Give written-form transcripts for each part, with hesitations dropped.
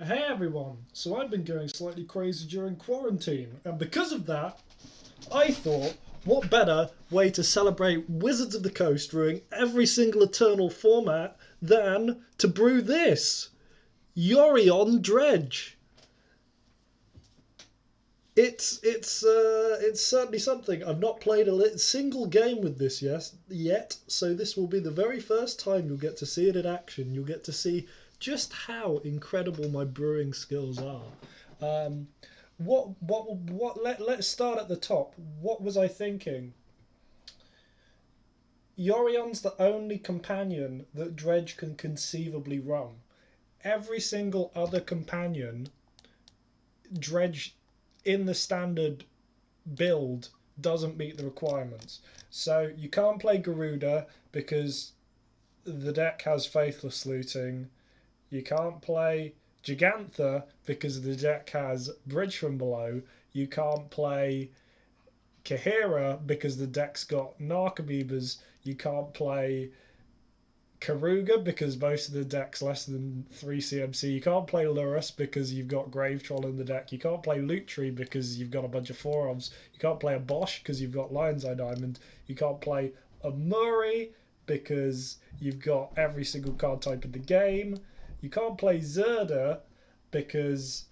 Hey everyone! So I've been going slightly crazy during quarantine, and because of that, I thought, what better way to celebrate Wizards of the Coast during every single Eternal format than to brew this Yorion Dredge. It's certainly something. I've not played a single game with this yet, so this will be the very first time you'll get to see it in action. You'll get to see just how incredible my brewing skills are. Um, let's start at the top. What was I thinking? Yorion's the only companion that Dredge can conceivably run. Every single other companion, Dredge in the standard build doesn't meet the requirements. So you can't play Garuda because the deck has Faithless Looting. You can't play Gigantha because the deck has Bridge from Below. You can't play Kahira because the deck's got Narcomoebas. You can't play Karuga because most of the deck's less than 3 CMC. You can't play Lurrus because you've got Grave Troll in the deck. You can't play Loot Tree because you've got a bunch of forearms. You can't play a Bosch because you've got Lion's Eye Diamond. You can't play a Murray because you've got every single card type in the game. You can't play Zirda because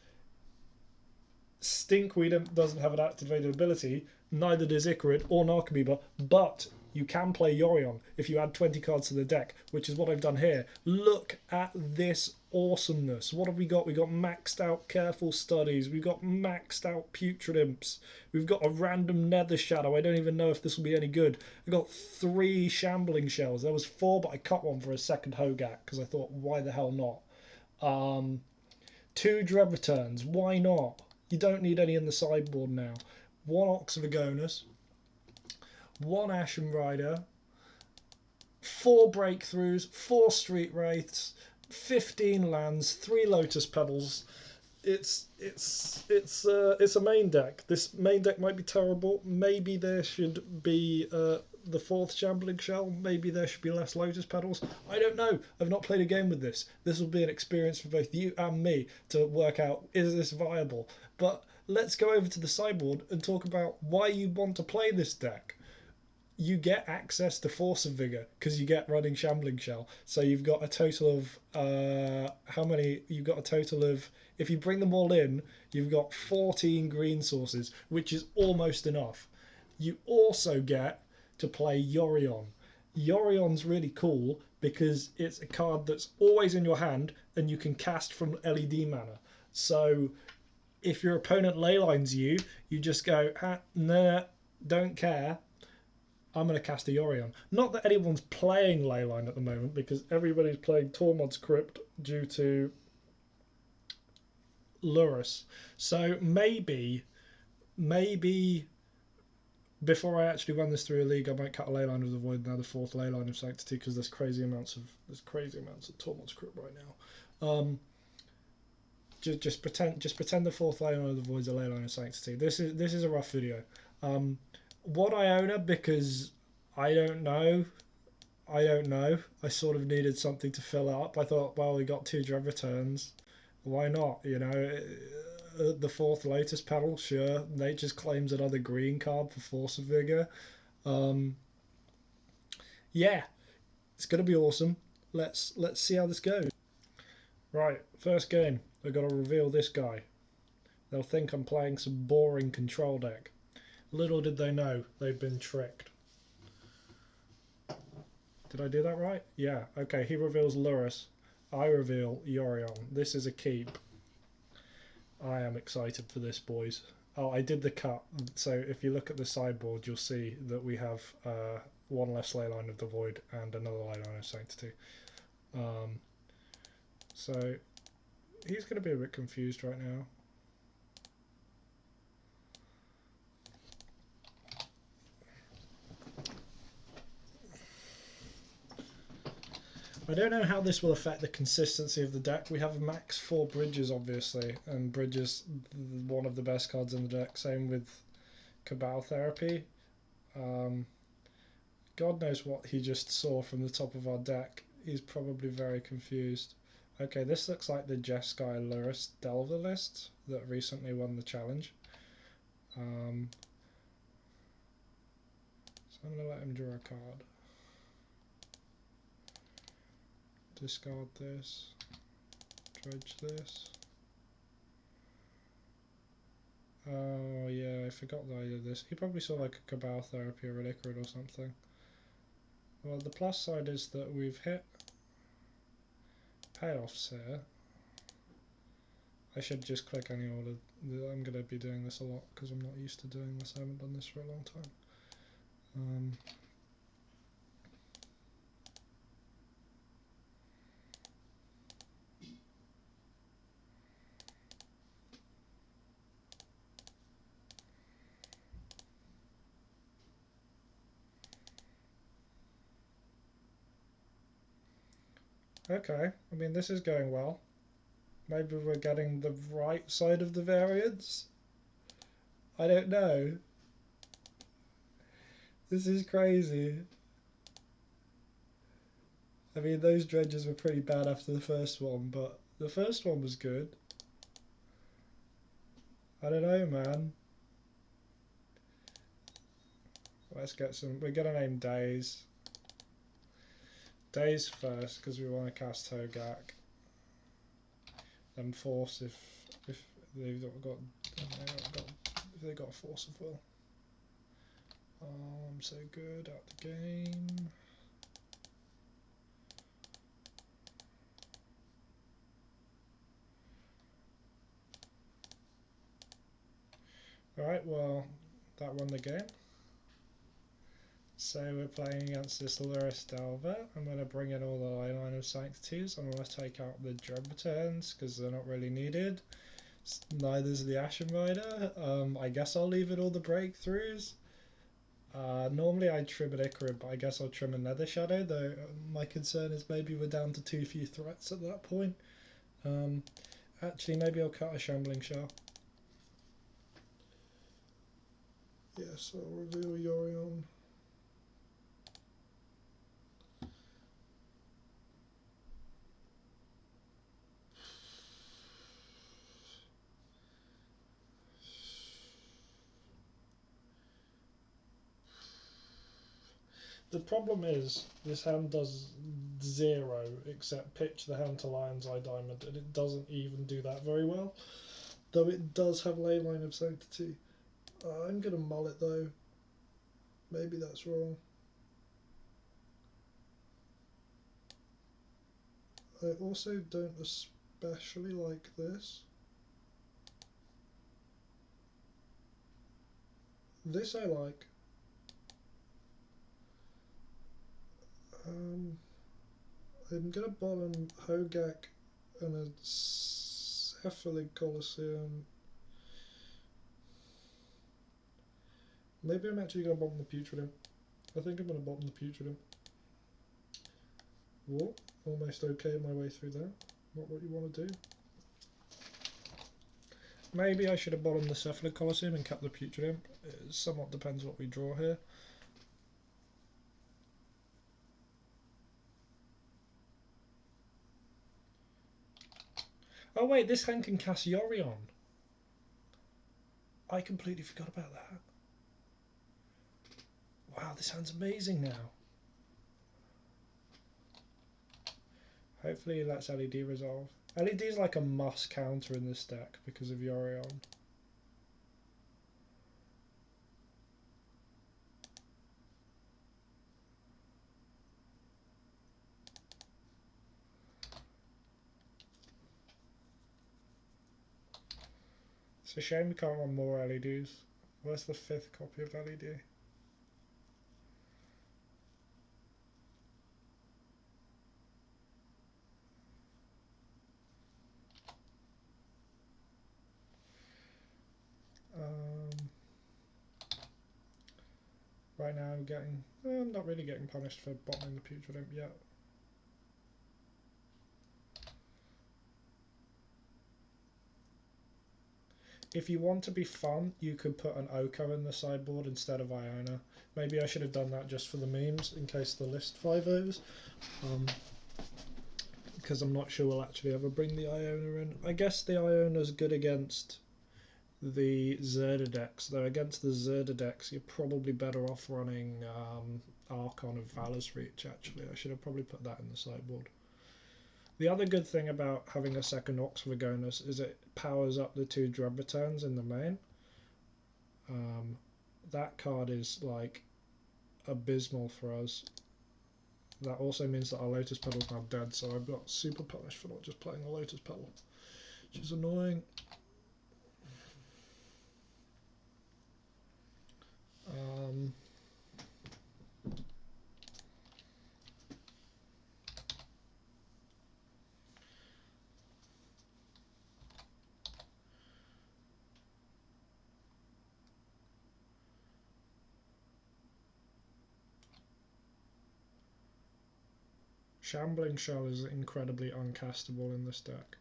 Stinkweed doesn't have an activated ability. Neither does Icarid or Narcomoeba, but you can play Yorion if you add 20 cards to the deck, which is what I've done here. Look at this awesomeness. What have we got? We've got maxed out Careful Studies. We've got maxed out Putrid Imps. We've got a random Nether Shadow. I don't even know if this will be any good. We've got 3 Shambling Shells. There was 4, but I cut one for a second Hogak because I thought, why the hell not? 2 Dread Returns. Why not? You don't need any in the sideboard now. 1 Ox of Agonis. 1 Ashen Rider, 4 Breakthroughs, 4 Street Wraiths, 15 lands, 3 Lotus Petals. It's a main deck. This main deck might be terrible. Maybe there should be the 4th Shambling Shell. Maybe there should be less Lotus Petals. I don't know. I've not played a game with this. This will be an experience for both you and me to work out, is this viable? But let's go over to the sideboard and talk about why you want to play this deck. You get access to Force of Vigor because you get running Shambling Shell. So you've got a total of how many? You've got a total of, if you bring them all in, you've got 14 green sources, which is almost enough. You also get to play Yorion. Yorion's really cool because it's a card that's always in your hand and you can cast from LED mana. So if your opponent leylines you, you just go, nah, don't care. I'm going to cast a Yorion. Not that anyone's playing Leyline at the moment, because everybody's playing Tormod's Crypt due to Lurrus. So maybe before I actually run this through a league, I might cut a Leyline of the Void now, the 4th Leyline of Sanctity, because there's crazy amounts of Tormod's Crypt right now. Just pretend the 4th Leyline of the Void's a Leyline of Sanctity. This is a rough video. What Iona, because I don't know. I sort of needed something to fill up. I thought, well, we got 2 Dread Returns. Why not? You know, the 4th Lotus Petal, sure. Nature's claims another green card for Force of Vigor. Yeah, it's gonna be awesome. Let's see how this goes. Right, first game. I've got to reveal this guy. They'll think I'm playing some boring control deck. Little did they know they've been tricked. Did I do that right? Yeah, okay, he reveals Lurrus. I reveal Yorion. This is a keep. I am excited for this, boys. Oh, I did the cut. So if you look at the sideboard, you'll see that we have 1 less Leyline of the Void and another Leyline of Sanctity. So he's going to be a bit confused right now. I don't know how this will affect the consistency of the deck. We have max 4 Bridges, obviously, and Bridges, one of the best cards in the deck. Same with Cabal Therapy. God knows what he just saw from the top of our deck. He's probably very confused. Okay, this looks like the Jeskai Lurrus Delver list that recently won the challenge. So I'm going to let him draw a card. Discard this. Dredge this. Oh yeah, I forgot that I did this. He probably saw like a Cabal Therapy or a Liquid or something. Well, the plus side is that we've hit payoffs here. I should just click any order. I'm going to be doing this a lot because I'm not used to doing this. I haven't done this for a long time. Okay, I mean this is going well. Maybe we're getting the right side of the variance? I don't know. This is crazy. I mean those dredges were pretty bad after the first one, but the first one was good. I don't know, man. Let's get some. We're gonna name Days. Days first because we want to cast Hogak. Then Force if they've got if they got a Force of Will. I'm so good at the game. Alright, well, that won the game. So we're playing against this Lurrus Delver. I'm going to bring in all the Leyline of Sanctities. I'm going to take out the Dread Returns because they're not really needed. Neither's the Ashen Rider. I guess I'll leave it all the breakthroughs. Normally I'd trim an Icarus, but I guess I'll trim a Nether Shadow, though my concern is maybe we're down to too few threats at that point. Actually, maybe I'll cut a Shambling Shell. Yes, I'll reveal Yorion. The problem is, this hand does 0 except pitch the hand to Lion's Eye Diamond, and it doesn't even do that very well. Though it does have Leyline of Sanctity. I'm going to mull it though. Maybe that's wrong. I also don't especially like this. This I like. I'm going to bottom Hogak and a Cephalid Colosseum. Maybe I'm actually going to bottom the Putridum. I think I'm going to bottom the Putridum. Whoa, almost okay my way through that. Not what you want to do. Maybe I should have bottomed the Cephalid Colosseum and kept the Putridum. It somewhat depends what we draw here. Oh wait, this hand can cast Yorion. I completely forgot about that. Wow, this hand's amazing now. Hopefully that's LED resolve. LED is like a must counter in this deck because of Yorion. It's a shame we can't run more LEDs. Where's the 5th copy of LED? Right now I'm getting... I'm not really getting punished for bottoming the Putridum yet. If you want to be fun, you could put an Oko in the sideboard instead of Iona. Maybe I should have done that just for the memes, in case the list 5-0s. because I'm not sure we'll actually ever bring the Iona in. I guess the Iona's good against the Zirda decks, though against the Zirda decks you're probably better off running Archon of Valor's Reach. Actually, I should have probably put that in the sideboard. The other good thing about having a second Oxyvagonus is it powers up the 2 Dread Returns in the main. That card is like abysmal for us. That also means that our Lotus Petal's now dead, so I've got super punished for not just playing a Lotus Petal, which is annoying. Shambling Shell is incredibly uncastable in this deck.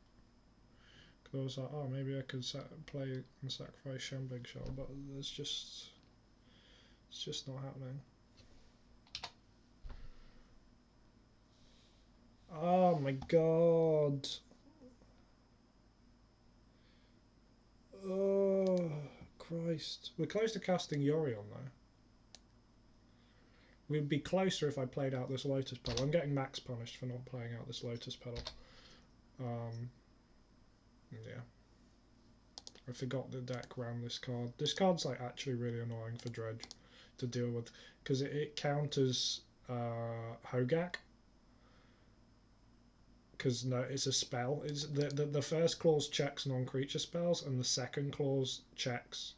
Because I was like, oh, maybe I could play and sacrifice Shambling Shell, but it's just not happening. Oh my god. Oh, Christ. We're close to casting Yorion though. We'd be closer if I played out this Lotus Petal. I'm getting max punished for not playing out this Lotus Petal. Yeah. I forgot the deck ran this card. This card's like actually really annoying for Dredge to deal with because it counters Hogak. Because no, it's a spell. It's the first clause checks non-creature spells, and the second clause checks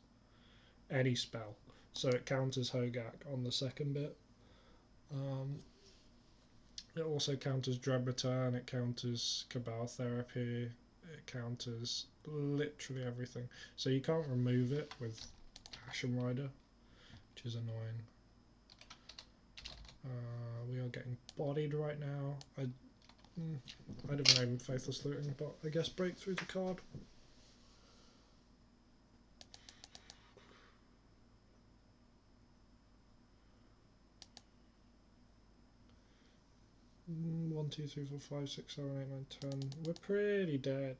any spell. So it counters Hogak on the second bit. It also counters Dread Return, it counters Cabal Therapy, it counters literally everything. So you can't remove it with Ashen Rider, which is annoying. We are getting bodied right now. I don't know Faithless Looting, but I guess Breakthrough's a card. One, two, three, four, five, six, seven, eight, nine, 10. We're pretty dead.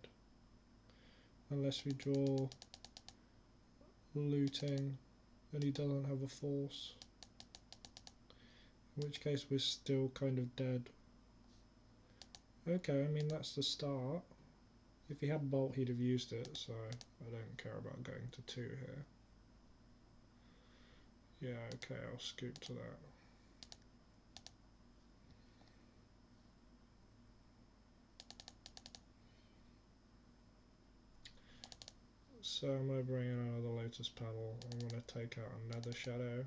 Unless we draw looting and he doesn't have a force. In which case we're still kind of dead. Okay, I mean that's the start. If he had Bolt he'd have used it, so I don't care about going to 2 here. Yeah, okay, I'll scoop to that. So I'm going to bring in another Lotus Petal. I'm going to take out another Shadow.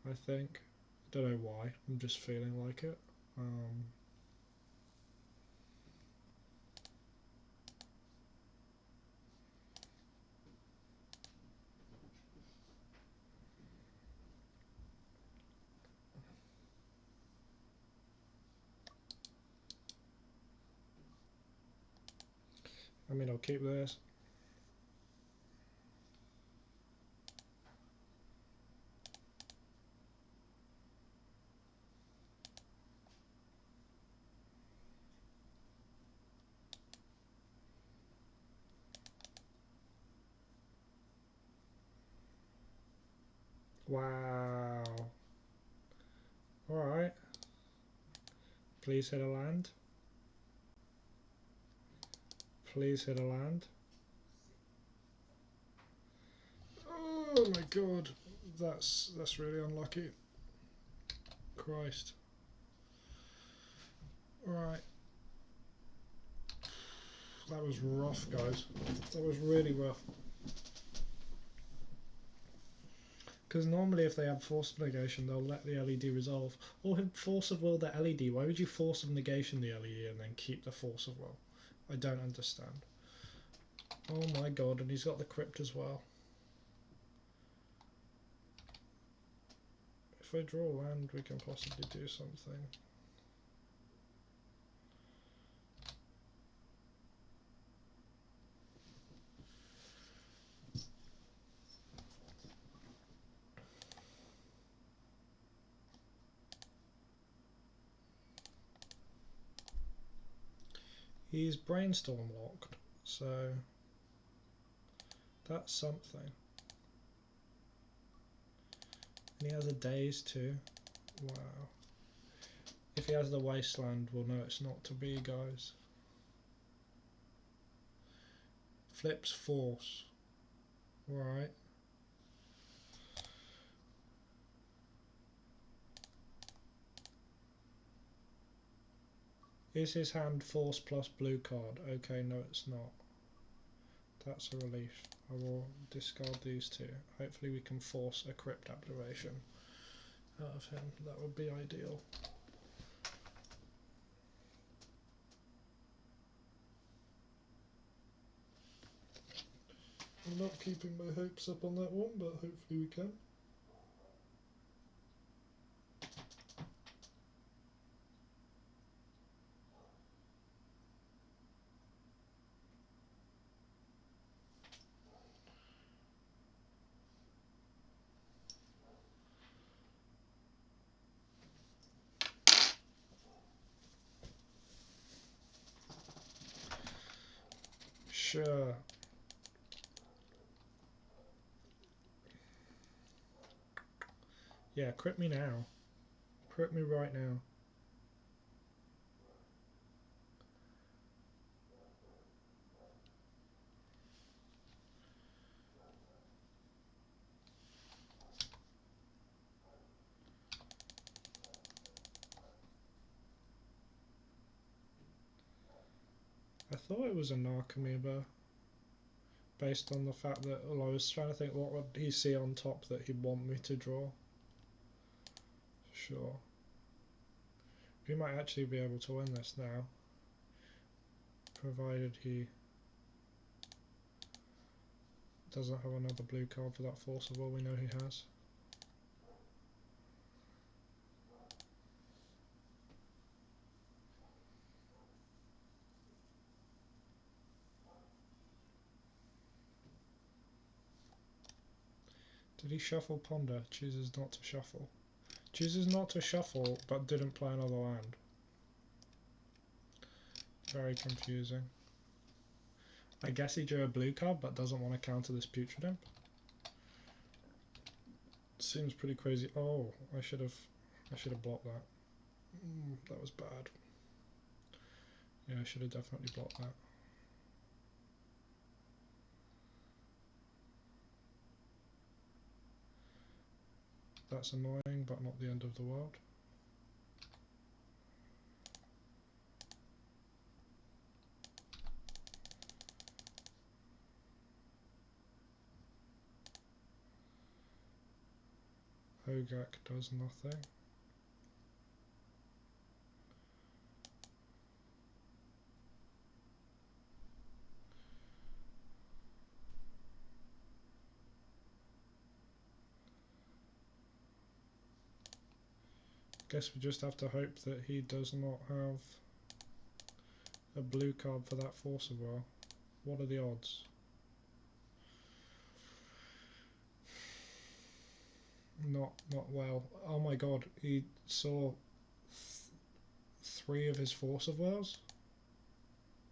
I think. I don't know why. I'm just feeling like it. I mean, I'll keep this. Wow. Alright. Please hit a land. Please hit a land. Oh my god. That's really unlucky. Christ. Alright. That was rough, guys. That was really rough. Because normally if they have Force of Negation, they'll let the LED resolve. Or Force of Will the LED. Why would you Force of Negation the LED and then keep the Force of Will? I don't understand. Oh my god, and he's got the Crypt as well. If I draw land, we can possibly do something. He's brainstorm locked, so that's something. And he has a daze too. Wow. If he has the wasteland, we'll know it's not to be, guys. Flips force. Right. Is his hand force plus blue card? Okay, no it's not. That's a relief. I will discard these two. Hopefully we can force a crypt activation out of him. That would be ideal. I'm not keeping my hopes up on that one, but hopefully we can. Sure. Yeah, crit me now. Crit me right now. I thought it was a Narcomoeba, based on the fact that, well, I was trying to think what would he see on top that he'd want me to draw. Sure. We might actually be able to win this now, provided he doesn't have another blue card for that force of will we know he has. Did he shuffle Ponder? Chooses not to shuffle. Chooses not to shuffle, but didn't play another land. Very confusing. I guess he drew a blue card, but doesn't want to counter this Putrid Imp. Seems pretty crazy. Oh, I should have blocked that. That was bad. Yeah, I should have definitely blocked that. That's annoying, but not the end of the world. Hogak does nothing. Guess we just have to hope that he does not have a blue card for that force of will. What are the odds? Not well. Oh my god, he saw 3 of his force of wills?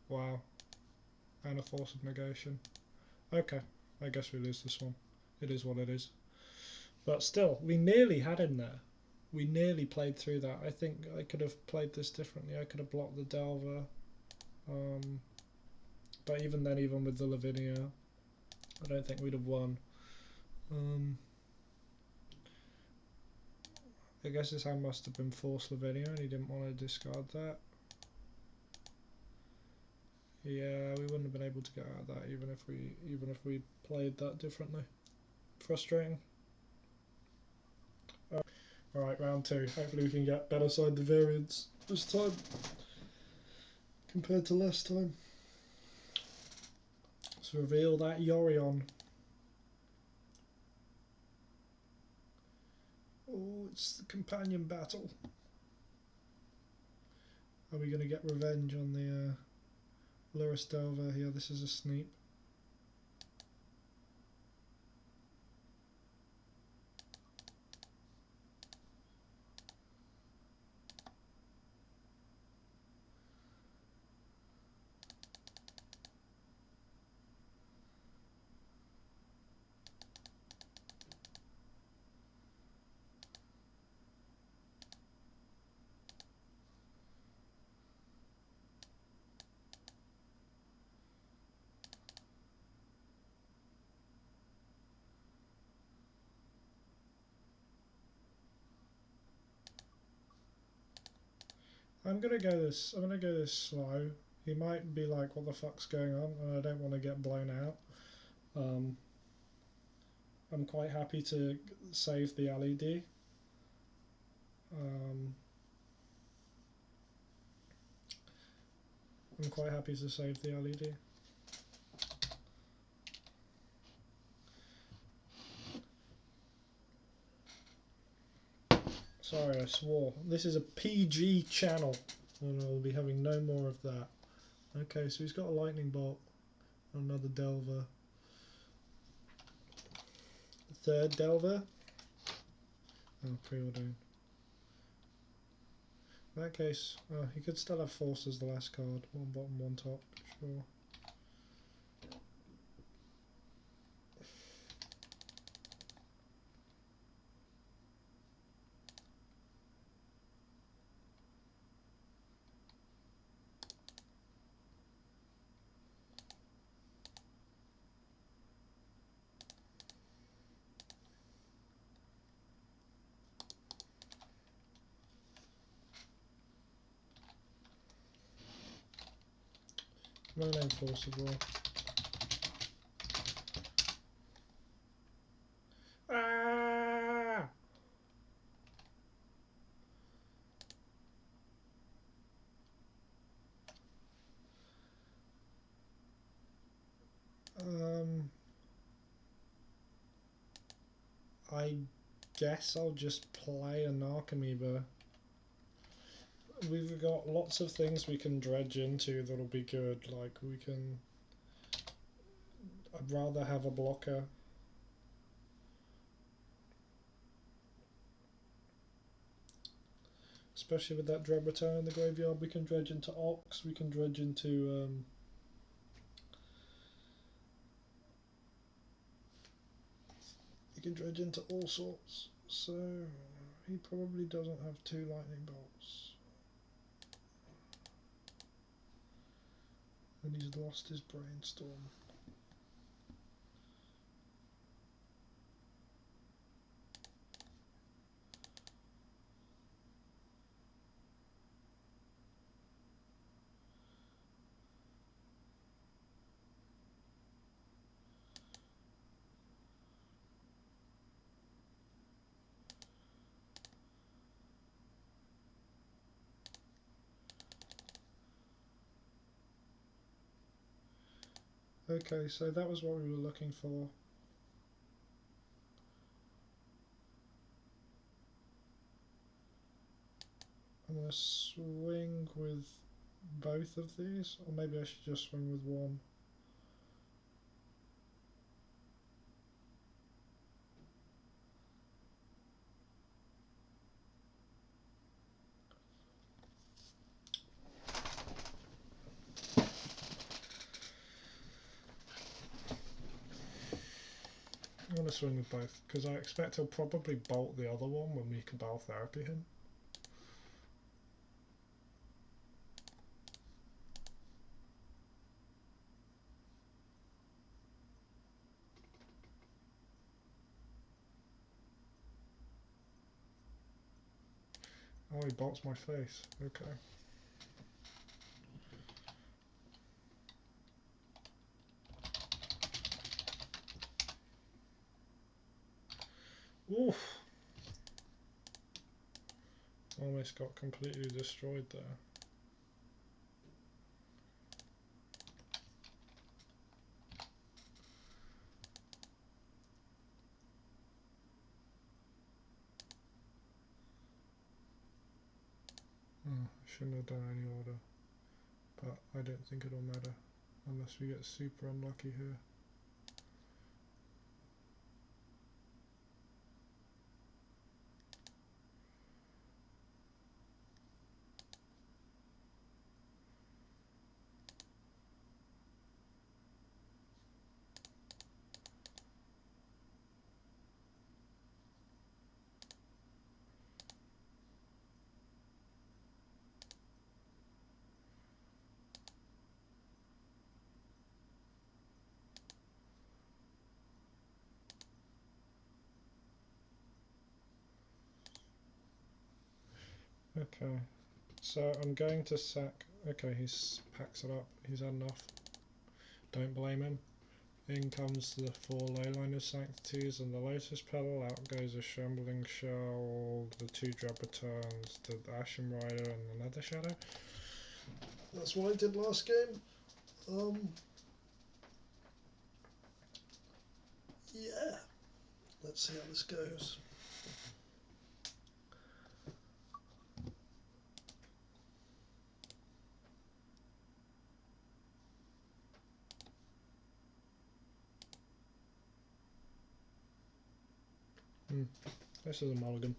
Wow. And a force of negation. Okay, I guess we lose this one. It is what it is. But still, we nearly had him there. We nearly played through that. I think I could have played this differently. I could have blocked the Delver. But even then, even with the Lavinia, I don't think we'd have won. I guess his hand must have been Force Lavinia and he didn't want to discard that. Yeah, we wouldn't have been able to get out of that even if we played that differently. Frustrating. Alright, round 2. Hopefully we can get better side the variants this time compared to last time. Let's reveal that Yorion. Oh, it's the companion battle. Are we going to get revenge on the Lurrus Delver here? This is a sneak. I'm gonna go this slow. He might be like, what the fuck's going on? And I don't want to get blown out. I'm quite happy to save the LED. I'm quite happy to save the LED. Sorry, I swore. This is a PG channel, and I'll be having no more of that. Okay, so he's got a lightning bolt, another delver, third delver. Oh, preordain. In that case, he could still have force as the last card. One bottom, one top, sure. No name force as well. Ah! I guess I'll just play an Archimeber. We've got lots of things we can dredge into that'll be good. Like we can. I'd rather have a blocker. Especially with that Dread Return in the graveyard, we can dredge into Ox, we can dredge into all sorts. So he probably doesn't have 2 lightning bolts. And he's lost his brainstorm. Okay, so that was what we were looking for. I'm going to swing with both of these, or maybe I should just swing with one. I'm going to swing with both, because I expect he'll probably bolt the other one when we Cabal Therapy him. Oh, he bolts my face. Okay. Oof! Almost got completely destroyed there. Oh, I shouldn't have done any order, but I don't think it'll matter unless we get super unlucky here. Okay. So I'm going to sack. Okay, he's packs it up. He's had enough. Don't blame him. In comes the 4 Leyline of Sanctities and the Lotus Petal. Out goes a Shambling Shell, the 2 Dread Returns, the Ashen Rider, and the Nether Shadow. That's what I did last game. Yeah. Let's see how this goes. This is a mulligan.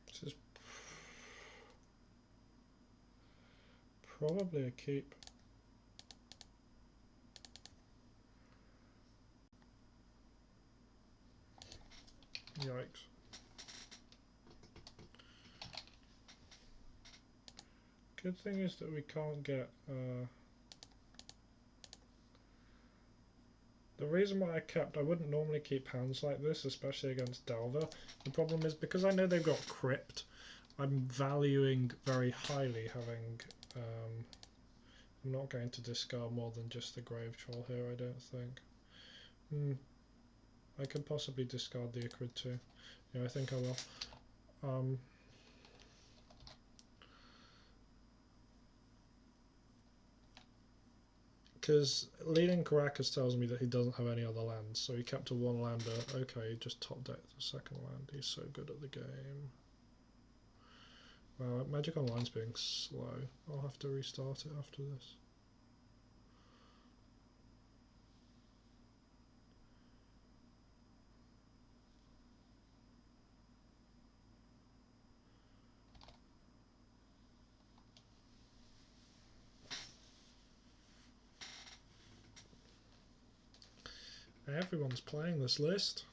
This is probably a keep. Yikes. Good thing is that we can't get the reason why I wouldn't normally keep hands like this, especially against Delver. The problem is because I know they've got Crypt, I'm valuing very highly having I'm not going to discard more than just the Grave Troll here, I don't think. I could possibly discard the Acrid too. Yeah, I think I will. Because leading Caracas tells me that he doesn't have any other lands, so he kept a 1-lander. Okay, he just top decked the 2nd land. He's so good at the game. Wow, Magic Online's being slow. I'll have to restart it after this. Everyone's playing this list.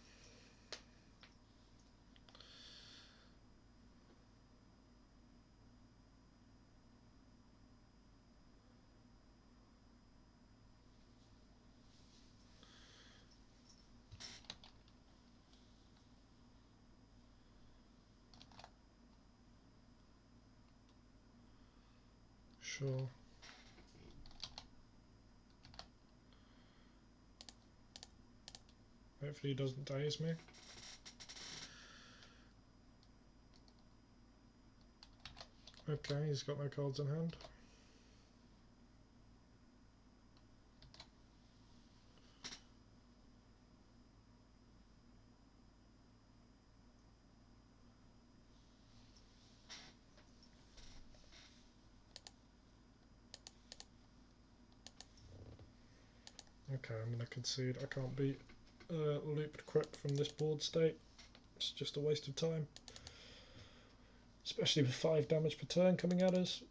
Sure. Hopefully he doesn't daze me. Okay, he's got no cards in hand. Okay, I'm going to concede. I can't beat looped Crypt from this board state. It's just a waste of time. Especially with 5 damage per turn coming at us.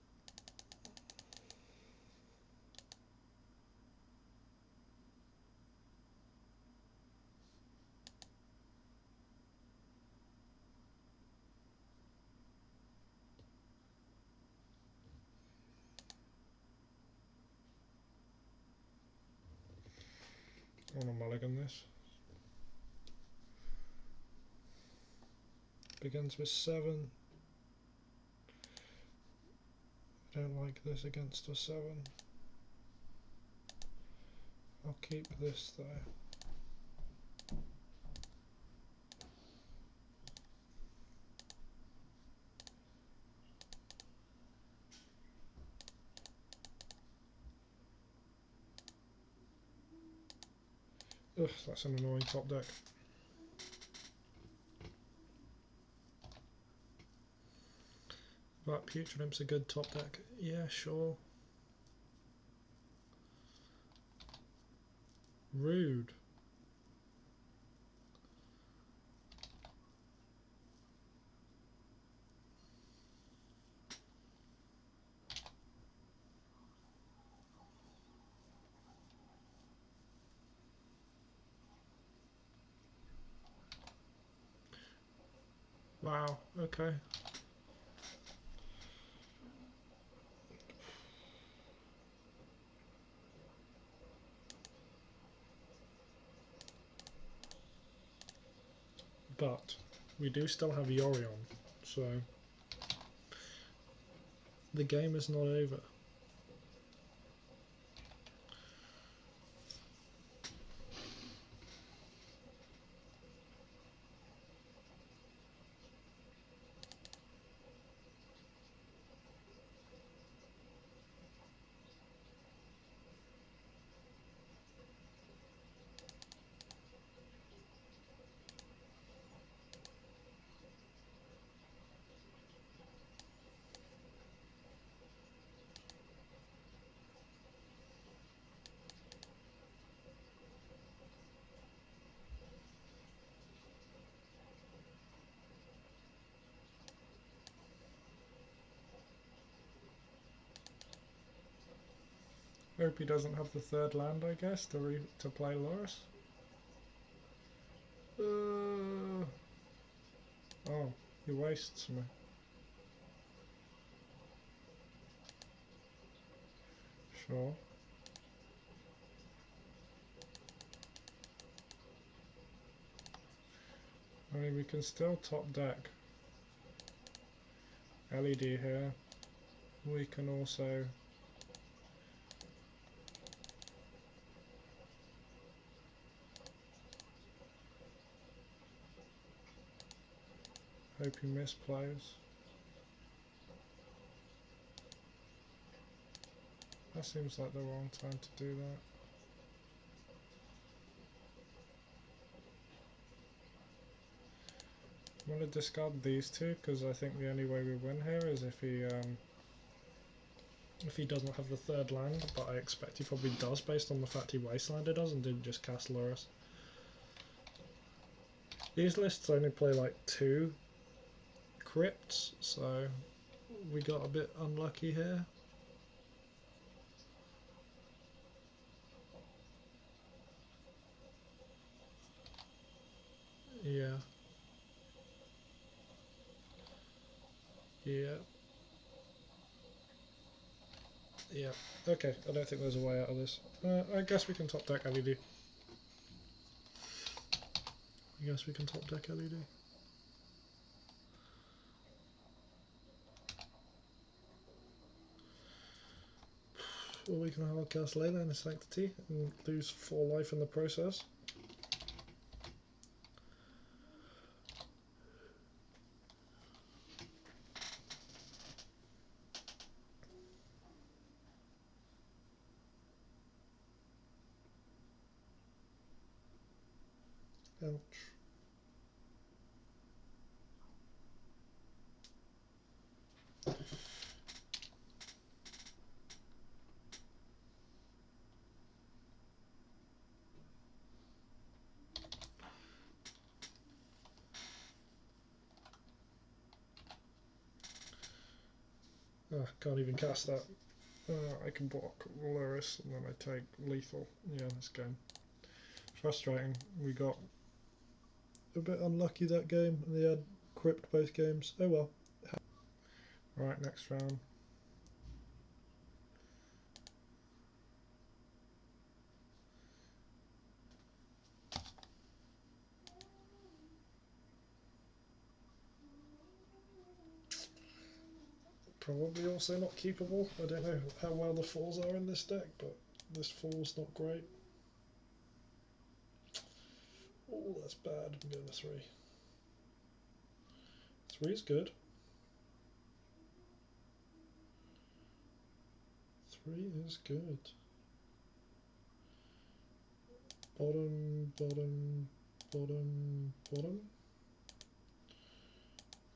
I want to mulligan this. Begins with 7. I don't like this against a 7. I'll keep this though. Ugh, that's an annoying top deck. But Putrid Imp's a good top deck. Yeah, sure. Rude. Wow, okay. But we do still have Yorion, so the game is not over. Hope he doesn't have the third land, I guess, to play Lurrus. Oh, he wastes me. Sure. I mean, we can still top deck LED here. We can also hope he misplays. That seems like the wrong time to do that. I'm going to discard these two because I think the only way we win here is if he doesn't have the third land, but I expect he probably does based on the fact he wastelanded us and didn't just cast Lurrus. These lists only play like 2 crypts, so we got a bit unlucky here. Yeah. Yeah. Yeah. Okay, I don't think there's a way out of this. I guess we can top deck LED. I guess we can top deck LED. Or we can hard cast Leyline of Sanctity and lose 4 life in the process. Ouch. Can't even cast that. I can block Lurrus and then I take lethal. Yeah, this game. Frustrating. We got a bit unlucky that game and they had crypt both games. Oh well. Right, next round. Probably also not keepable. I don't know how well the falls are in this deck, but this fall's not great. Oh, that's bad. I'm going to 3. 3 is good. 3 is good. Bottom, bottom, bottom, bottom.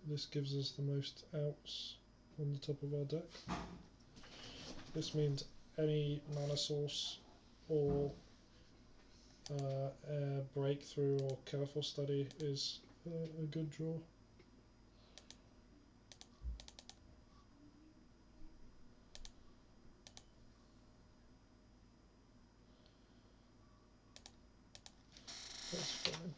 This gives us the most outs on the top of our deck. This means any mana source or breakthrough or careful study is a good draw. That's fine.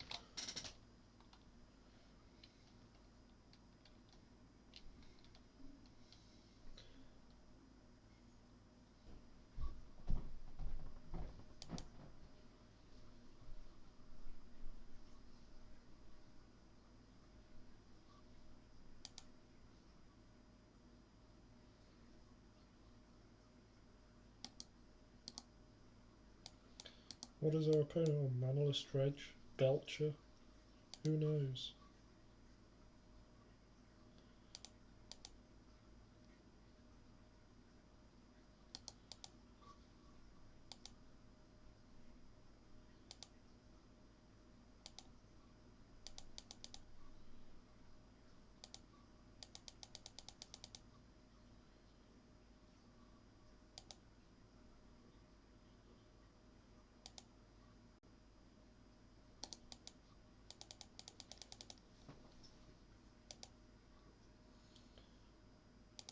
What is our opponent? Oh, Manaless Dredge, Belcher, who knows?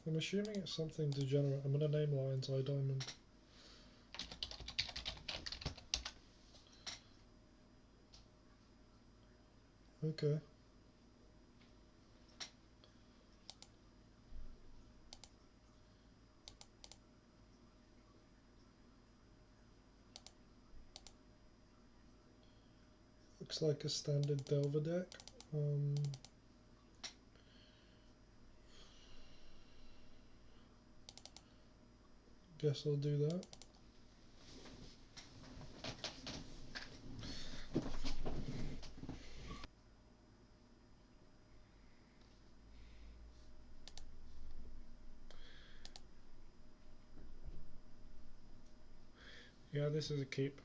I'm assuming it's something degenerate. I'm gonna name Lion's Eye Diamond. Okay. Looks like a standard Delver deck. Guess I'll do that. Yeah, this is a keep.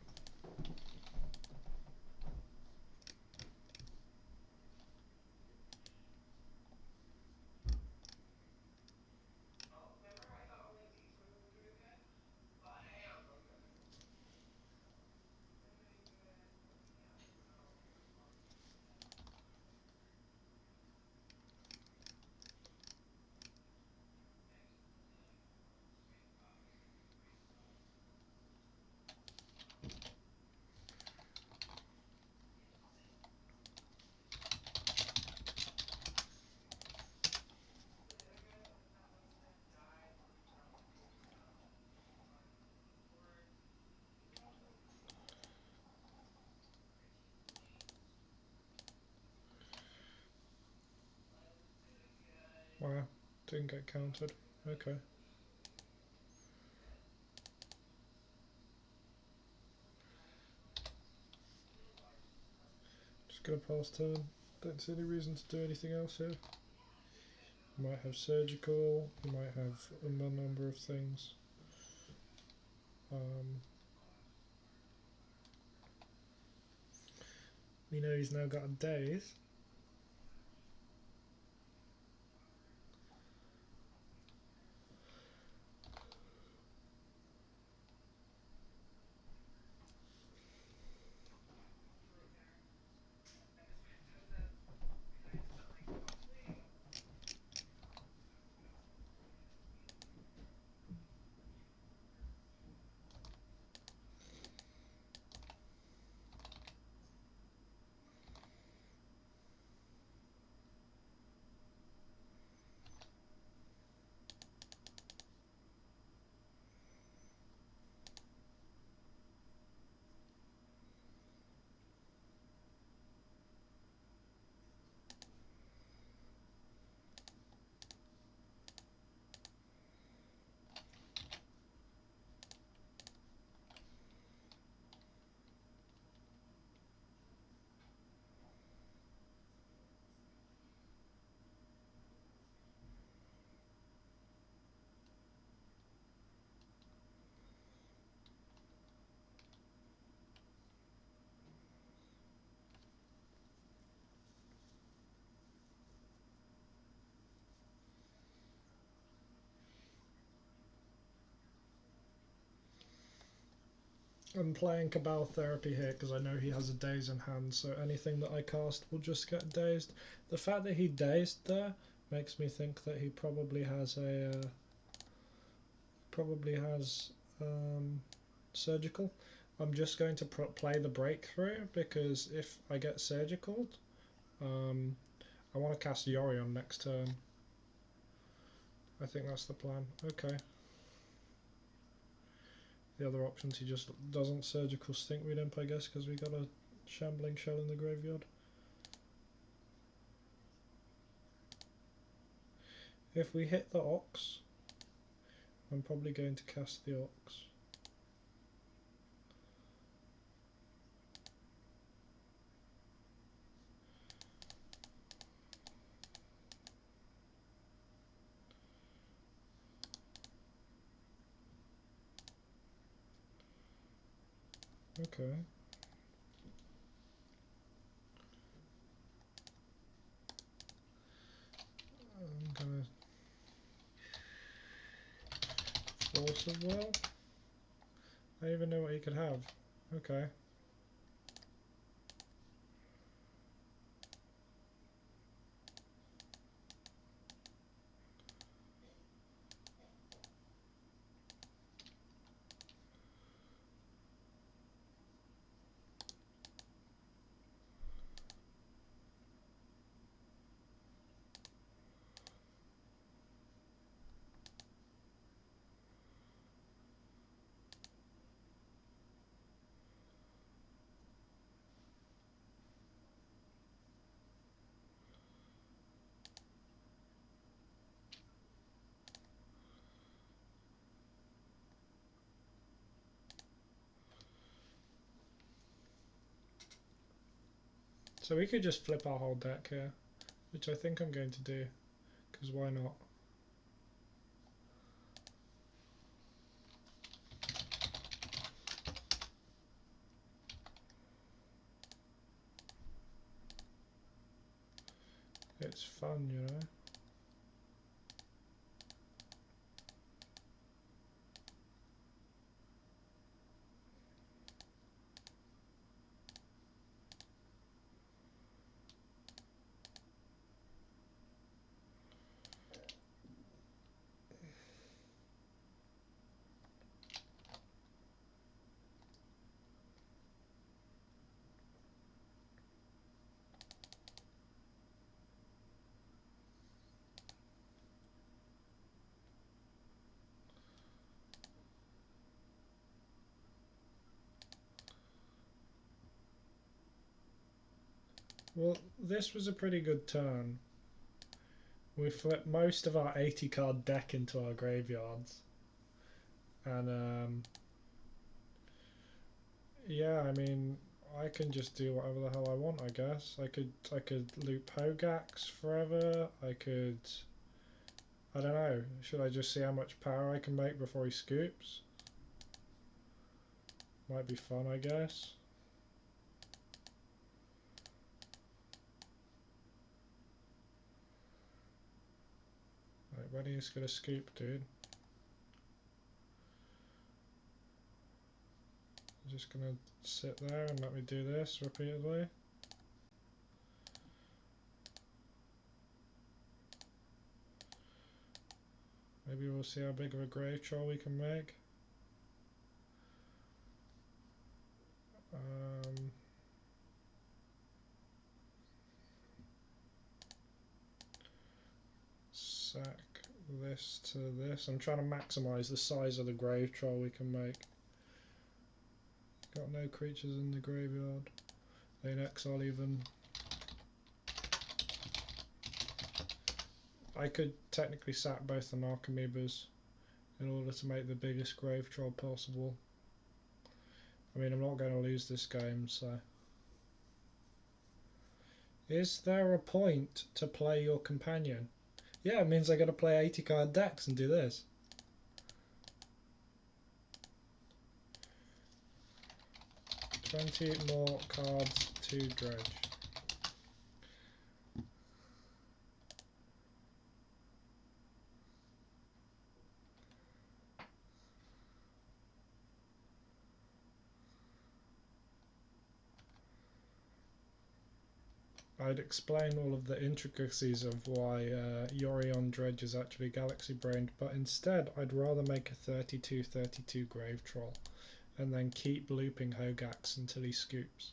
Wow, didn't get counted. Okay. Just gonna pass turn. Don't see any reason to do anything else here. You might have surgical, you might have a number of things. We know he's now got a daze. I'm playing Cabal Therapy here because I know he has a daze in hand, so anything that I cast will just get dazed. The fact that he dazed there makes me think that he probably has a surgical. I'm just going to play the breakthrough because if I get surgical, I want to cast Yorion next turn. I think that's the plan. Okay. The other options, he just doesn't surgical stinkweed imp, I guess, because we got a shambling shell in the graveyard. If we hit the ox, I'm probably going to cast the ox. Okay. I'm gonna force of will. I don't even know what he could have. Okay. So we could just flip our whole deck here, which I think I'm going to do, because why not? It's fun, you know. Well, this was a pretty good turn. We flipped most of our 80 card deck into our graveyards. And yeah, I mean, I can just do whatever the hell I want, I guess. I could loop Hogax forever. I don't know. Should I just see how much power I can make before he scoops? Might be fun, I guess. Right, when are you just gonna scoop, dude? I'm just gonna sit there and let me do this repeatedly. Maybe we'll see how big of a grave troll we can make. Sack this to this. I'm trying to maximize the size of the grave troll we can make. Got no creatures in the graveyard. They in exile even. I could technically sack both the Narcomoebas in order to make the biggest grave troll possible. I mean, I'm not going to lose this game, so. Is there a point to play your companion? Yeah, it means I got to play 80 card decks and do this. $20 more cards to Dredge. I'd explain all of the intricacies of why Yorion Dredge is actually galaxy brained, but instead I'd rather make a 32/32 grave troll and then keep looping Hogax until he scoops.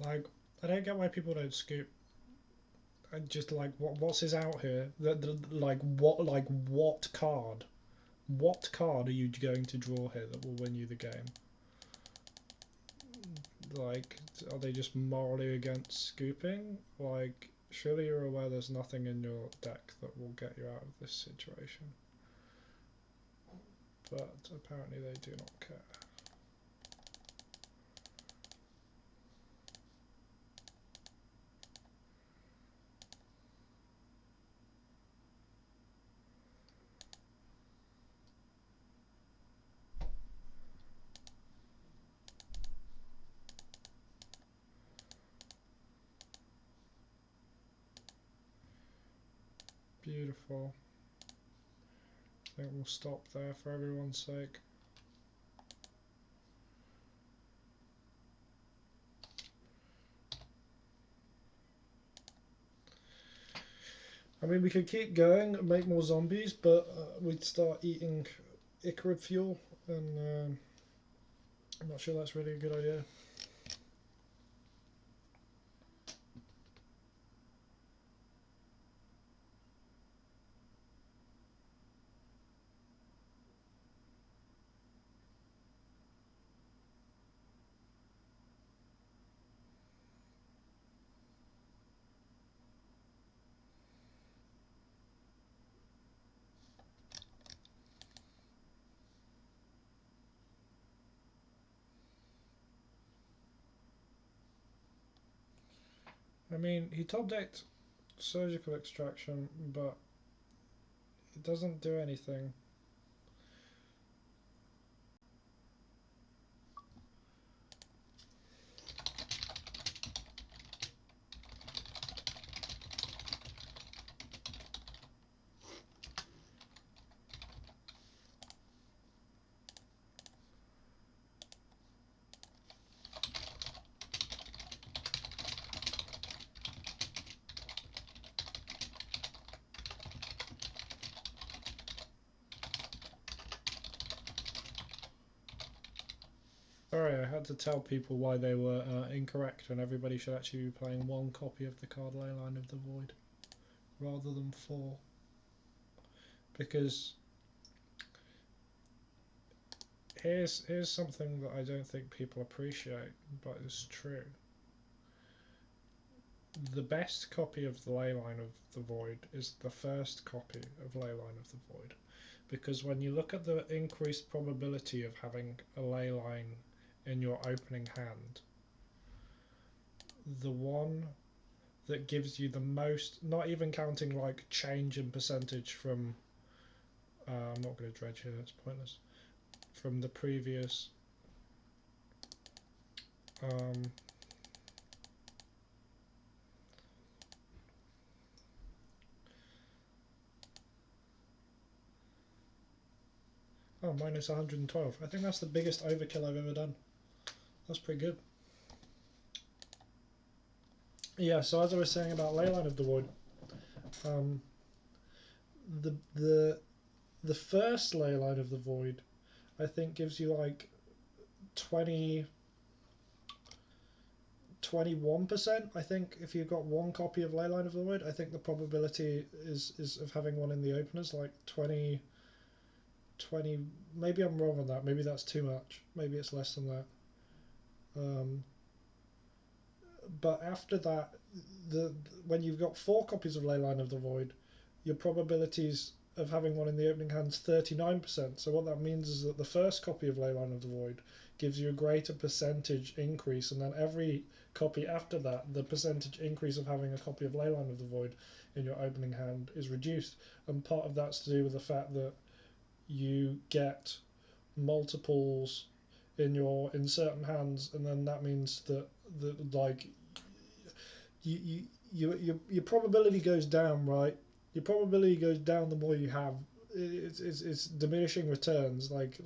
Like, I don't get why people don't scoop. I just like what's his out here? What card? What card are you going to draw here that will win you the game? Like, are they just morally against scooping? Like, surely you're aware there's nothing in your deck that will get you out of this situation. But apparently they do not care. Beautiful. I think we'll stop there for everyone's sake. I mean, we could keep going and make more zombies, but we'd start eating Icarid fuel, and I'm not sure that's really a good idea. I mean, he top decked surgical extraction, but it doesn't do anything. Sorry, I had to tell people why they were incorrect, and everybody should actually be playing one copy of the card Leyline of the Void rather than 4. Because here's something that I don't think people appreciate, but it's true. The best copy of the Leyline of the Void is the first copy of Leyline of the Void, because when you look at the increased probability of having a Leyline in your opening hand, the one that gives you the most, not even counting like change in percentage from I'm not going to dredge here, that's pointless, from the previous oh, minus 112. I think that's the biggest overkill I've ever done. That's pretty good. Yeah, so as I was saying about Leyline of the Void, the first Leyline of the Void, I think, gives you like 21%. I think if you've got one copy of Leyline of the Void, I think the probability is of having one in the openers like 20. Maybe I'm wrong on that. Maybe that's too much. Maybe it's less than that. But after that, when you've got 4 copies of Leyline of the Void, your probabilities of having one in the opening hand is 39%. So what that means is that the first copy of Leyline of the Void gives you a greater percentage increase, and then every copy after that, the percentage increase of having a copy of Leyline of the Void in your opening hand is reduced. And part of that's to do with the fact that you get multiples in certain hands, and then that means that like your probability goes down, right? Your probability goes down the more you have. It's diminishing returns. Like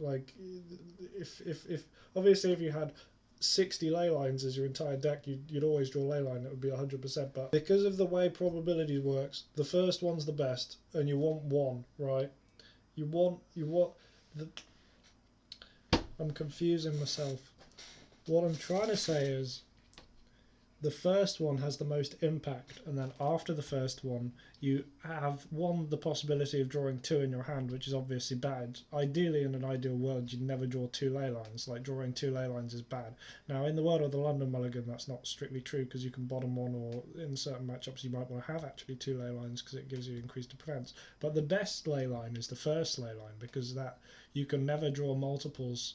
if obviously if you had 60 ley lines as your entire deck, you'd always draw ley line. It would be 100%. But because of the way probabilities works, the first one's the best, and you want one, right? You want the. I'm confusing myself. What I'm trying to say is, the first one has the most impact, and then after the first one, you have the possibility of drawing two in your hand, which is obviously bad. Ideally, in an ideal world, you'd never draw two ley lines. Like, drawing two ley lines is bad. Now, in the world of the London Mulligan, that's not strictly true, because you can bottom one, or in certain matchups, you might want to have actually two ley lines because it gives you increased defense. But the best ley line is the first ley line, because that you can never draw multiples.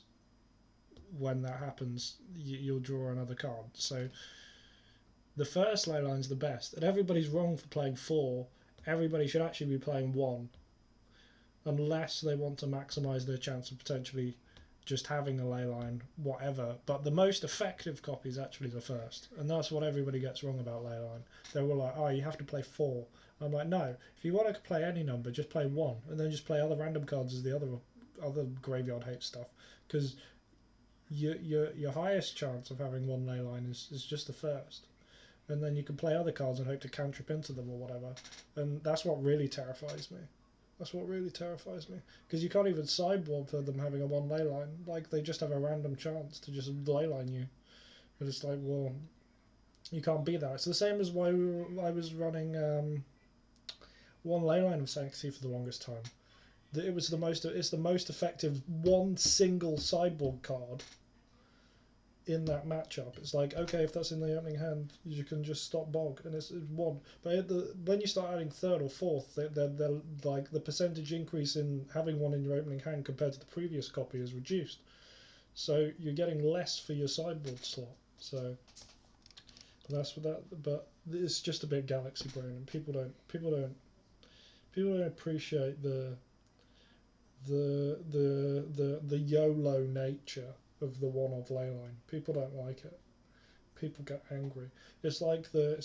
When that happens, you'll draw another card. So the first ley line's the best, and everybody's wrong for playing 4. Everybody should actually be playing 1, unless they want to maximise their chance of potentially just having a ley line, whatever. But the most effective copy is actually the first, and that's what everybody gets wrong about ley line. They're all like, oh, you have to play 4. I'm like, no, if you want to play any number, just play 1, and then just play other random cards as the other graveyard hate stuff, because your highest chance of having one ley line is just the first. And then you can play other cards and hope to cantrip into them or whatever. And that's what really terrifies me. That's what really terrifies me. Because you can't even sideboard for them having a one ley line. Like, they just have a random chance to just ley line you. And it's like, well, you can't be that. It's the same as why I was running one ley line of Sanctity for the longest time. It's the most effective one single sideboard card in that matchup. It's like, okay, if that's in the opening hand, you can just stop bog, and it's 1. But when you start adding 3rd or 4th, they're like, the percentage increase in having 1 in your opening hand compared to the previous copy is reduced. So you're getting less for your sideboard slot. So that's what that. But it's just a bit galaxy brain, and people don't appreciate the YOLO nature of the one-off ley line. People don't like it. People get angry. It's like the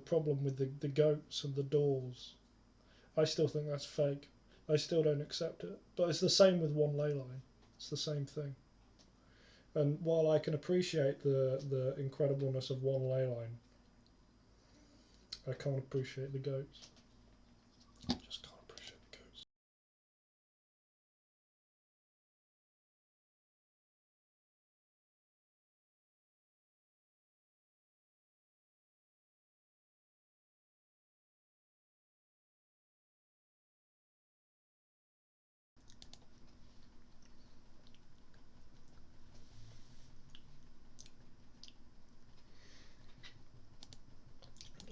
problem with the goats and the doors. I still think that's fake. I still don't accept it. But it's the same with one ley line. It's the same thing. And while I can appreciate the incredibleness of one ley line, I can't appreciate the goats. I just can't appreciate the goats.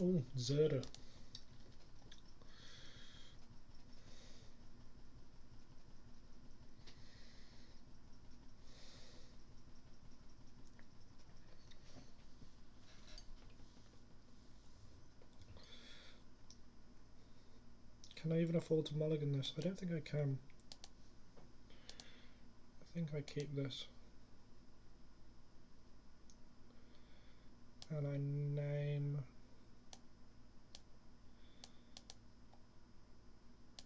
Oh, Zirda. Can I even afford to mulligan this? I don't think I can. I think I keep this. And I name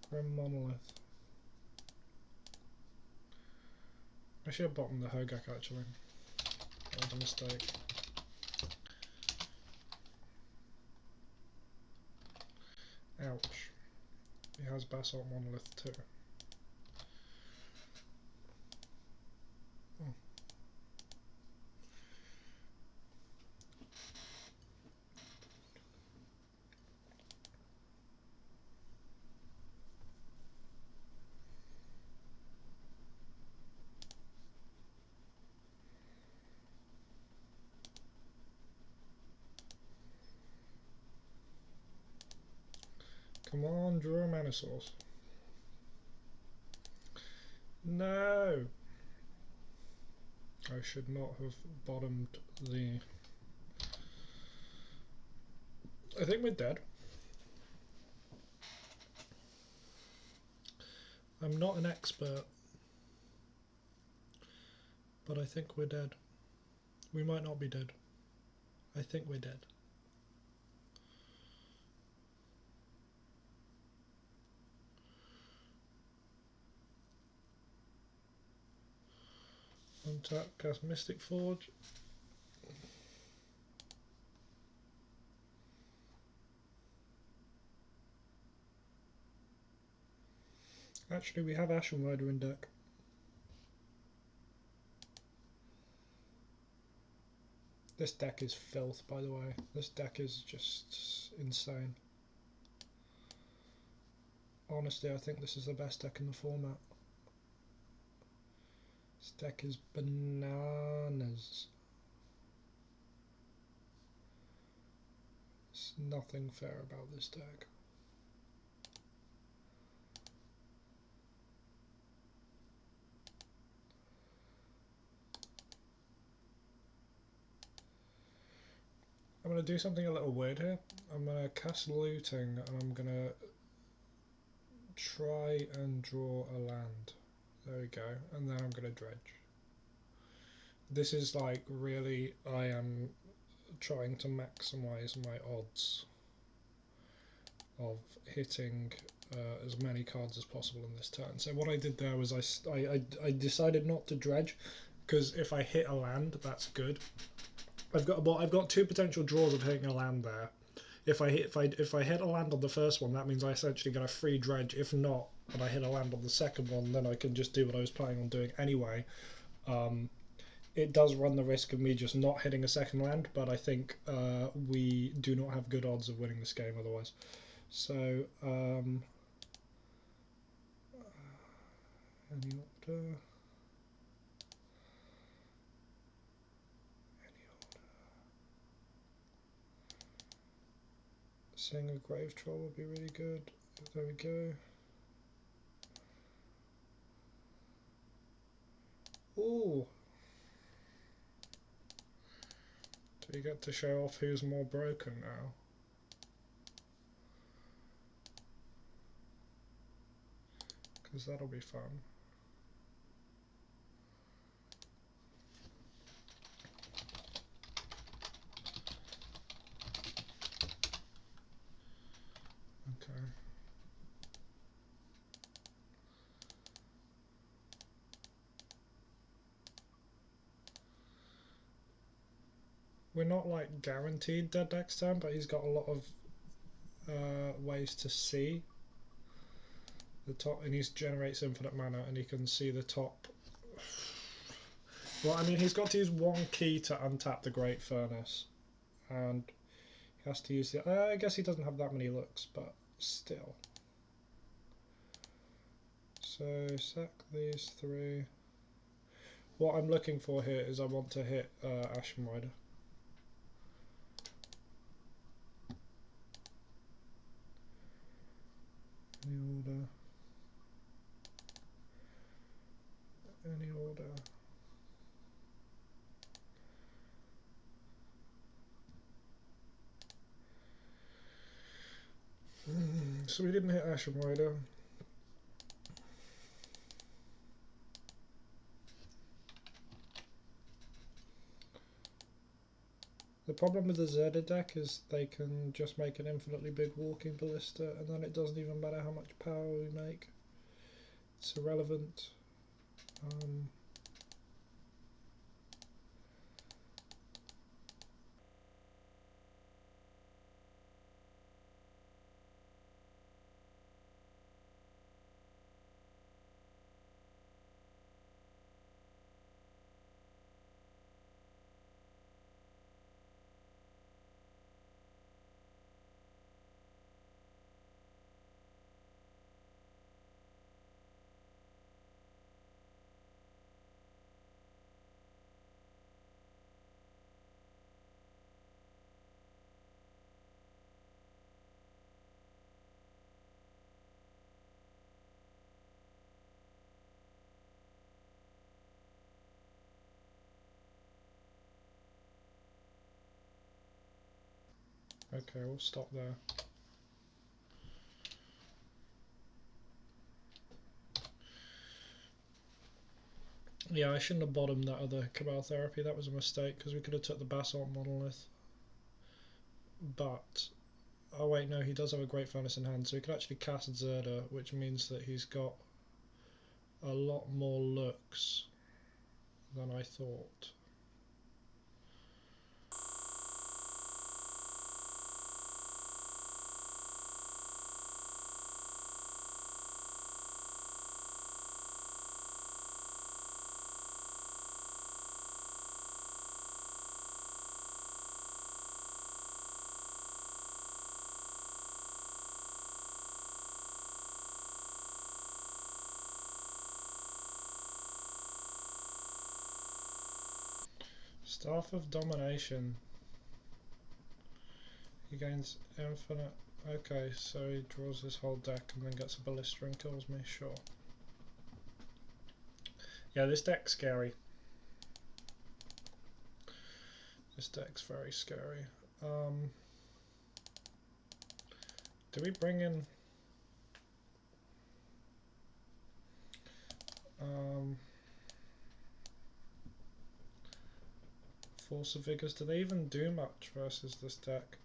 Grim Monolith. I should have bottomed the Hogak actually. That was a mistake. Ouch. He has Basalt Monolith too. Oh. Come on, draw a mana source. No! I should not have bottomed the... I think we're dead. I'm not an expert, but I think we're dead. We might not be dead. I think we're dead. Untap, cast Mystic Forge. Actually, we have Ashen Rider in deck. This deck is filth, by the way. This deck is just insane. Honestly, I think this is the best deck in the format. This deck is bananas. There's nothing fair about this deck. I'm going to do something a little weird here. I'm going to cast Looting and I'm going to try and draw a land. There we go. And then I'm going to Dredge. This is like really, I am trying to maximize my odds of hitting as many cards as possible in this turn. So what I did there was I decided not to Dredge, because if I hit a land, that's good. I've got two potential draws of hitting a land there. If I hit a land on the first one, that means I essentially get a free Dredge. If not, and I hit a land on the second one, then I can just do what I was planning on doing anyway. It does run the risk of me just not hitting a second land, but I think we do not have good odds of winning this game otherwise. So, any order. Seeing a Grave Troll would be really good. There we go. Ooh! Do we get to show off who's more broken now? Because that'll be fun. Okay. We're not like guaranteed dead next turn, but he's got a lot of ways to see the top, and he generates infinite mana, and he can see the top. Well, I mean, he's got to use one key to untap the Great Furnace, and he has to use the. I guess he doesn't have that many looks, but still. So sack these three. What I'm looking for here is I want to hit Ashen Rider. Any order. Any order. So we didn't hit Ashen Rider. The problem with the Zirda deck is they can just make an infinitely big walking ballista, and then it doesn't even matter how much power we make. It's irrelevant. Okay, we'll stop there. Yeah, I shouldn't have bottomed that other Cabal Therapy. That was a mistake, because we could have took the Basalt Monolith. But, oh wait, no, he does have a Great Furnace in hand, so he could actually cast Zirda, which means that he's got a lot more looks than I thought. Staff of Domination. He gains infinite. Okay, so he draws his whole deck and then gets a ballista and kills me, sure. Yeah, this deck's scary. This deck's very scary. Do we bring in Force of Vigors? Do they even do much versus this deck?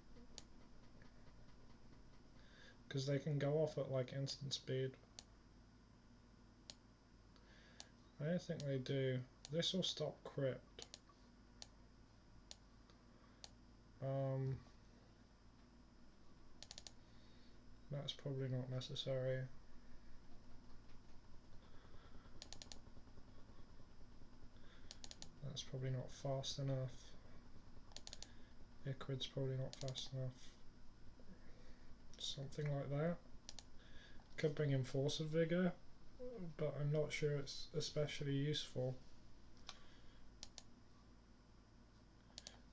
Because they can go off at like instant speed. I don't think they do. This will stop Crypt. That's probably not necessary. That's probably not fast enough. Icarid's probably not fast enough. Something like that. Could bring in Force of Vigor, but I'm not sure it's especially useful.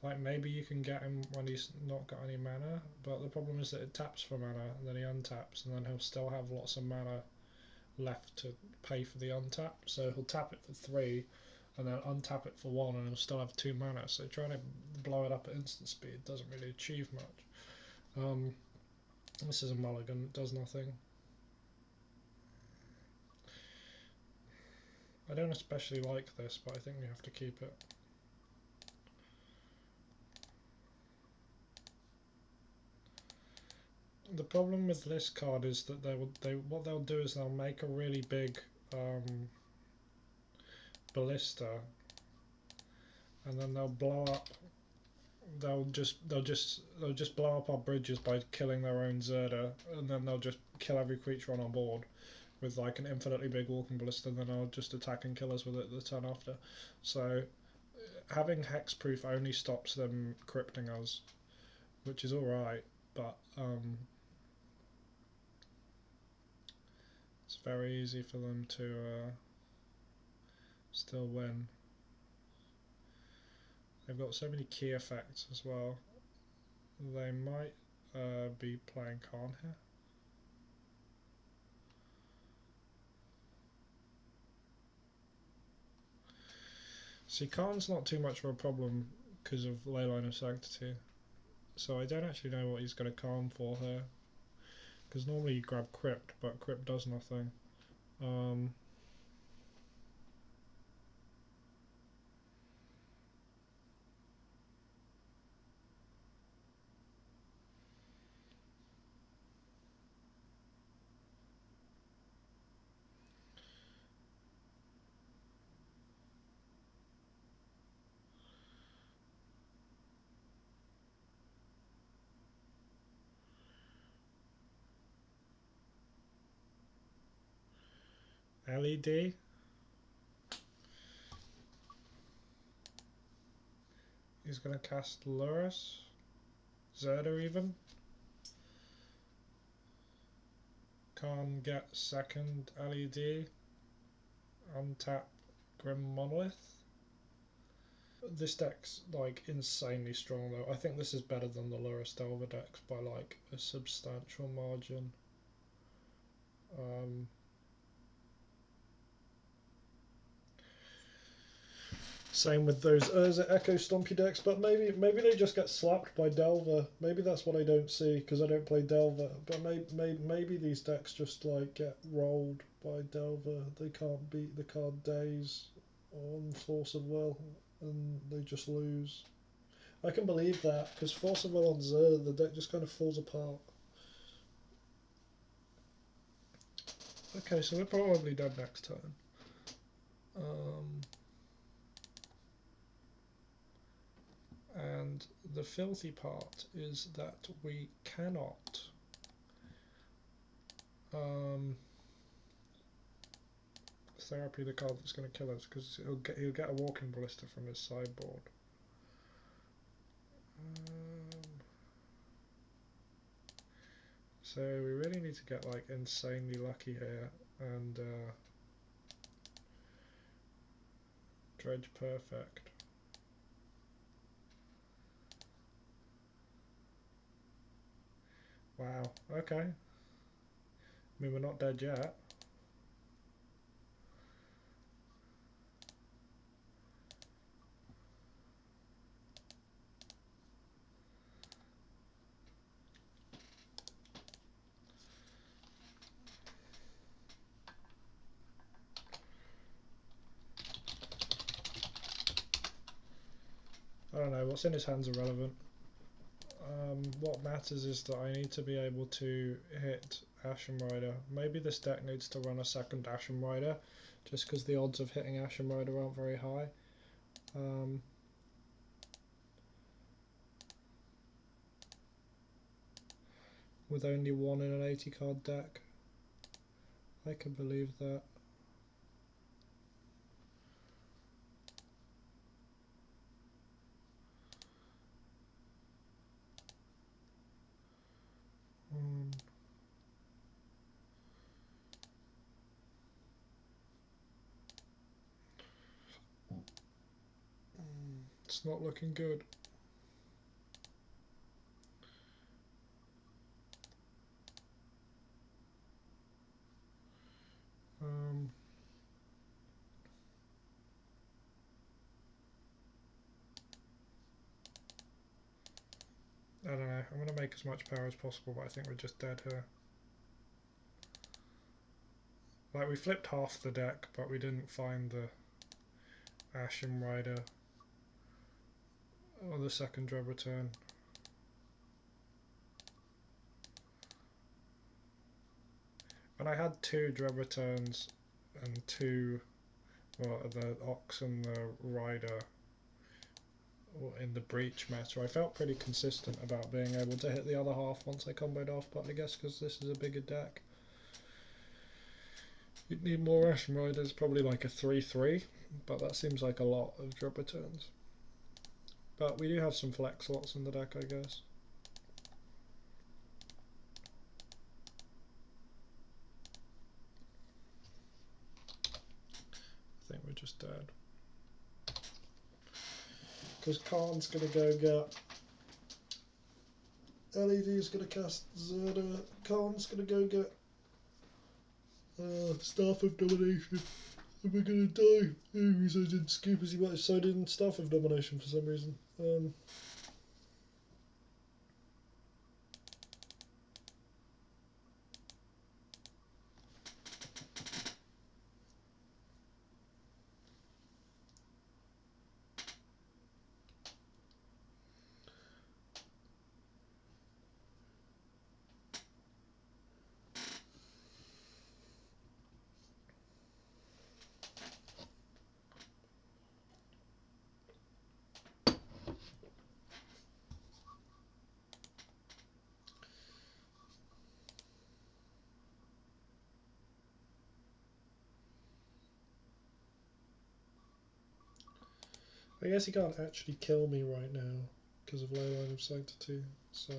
Like maybe you can get him when he's not got any mana, but the problem is that it taps for mana and then he untaps and then he'll still have lots of mana left to pay for the untap. So he'll tap it for 3 and then untap it for 1 and he'll still have 2 mana. So trying to blow it up at instant speed doesn't really achieve much. This is a mulligan, it does nothing. I don't especially like this, but I think we have to keep it. The problem with this card is that what they'll do is they'll make a really big ballista, and then they'll blow up. They'll just blow up our bridges by killing their own Zirda, and then they'll just kill every creature on our board with like an infinitely big walking ballista, and then I'll just attack and kill us with it the turn after. So having hexproof only stops them crypting us, which is alright, but it's very easy for them to still win. They've got so many key effects as well. They might be playing Khan here. See, Khan's not too much of a problem because of Leyline of Sanctity. So I don't actually know what he's going to Khan for here. Because normally you grab Crypt, but Crypt does nothing. LED. He's going to cast Lurrus. Zirda even. Can't get second LED. Untap Grim Monolith. This deck's like insanely strong though. I think this is better than the Lurrus Delver decks by like a substantial margin. Same with those Urza Echo Stompy decks, but maybe they just get slapped by Delver. Maybe that's what I don't see because I don't play Delver. But maybe these decks just like get rolled by Delver. They can't beat the card Daze on Force of Will, and they just lose. I can believe that because Force of Will on Zirda, the deck just kind of falls apart. Okay, so we're probably dead next turn. And the filthy part is that we cannot therapy the card that's going to kill us because he'll get a walking ballista from his sideboard. So we really need to get like insanely lucky here and Dredge perfect. Wow, okay. I mean, we're not dead yet. I don't know, what's in his hands irrelevant. What matters is that I need to be able to hit Ashen Rider. Maybe this deck needs to run a second Ashen Rider, just because the odds of hitting Ashen Rider aren't very high. With only one in an 80 card deck, I can believe that. It's not looking good. I don't know, I'm going to make as much power as possible, but I think we're just dead here. Like, we flipped half the deck, but we didn't find the Ashen Rider or the second Dread Return. And I had 2 Dread Returns and 2, well, the Ox and the Rider in the Breach meta. I felt pretty consistent about being able to hit the other half once I comboed off, but I guess because this is a bigger deck, you'd need more Ashen Riders, probably like a 3-3, but that seems like a lot of Dread Returns. But we do have some flex slots in the deck, I guess. I think we're just dead. Because Khan's going to go get... LED's going to cast Zirda. Khan's going to go get Staff of Domination. And we're going to die. Because I didn't scoop as much, so I didn't Staff of Domination for some reason. I guess he can't actually kill me right now because of low line of sight to 2, so...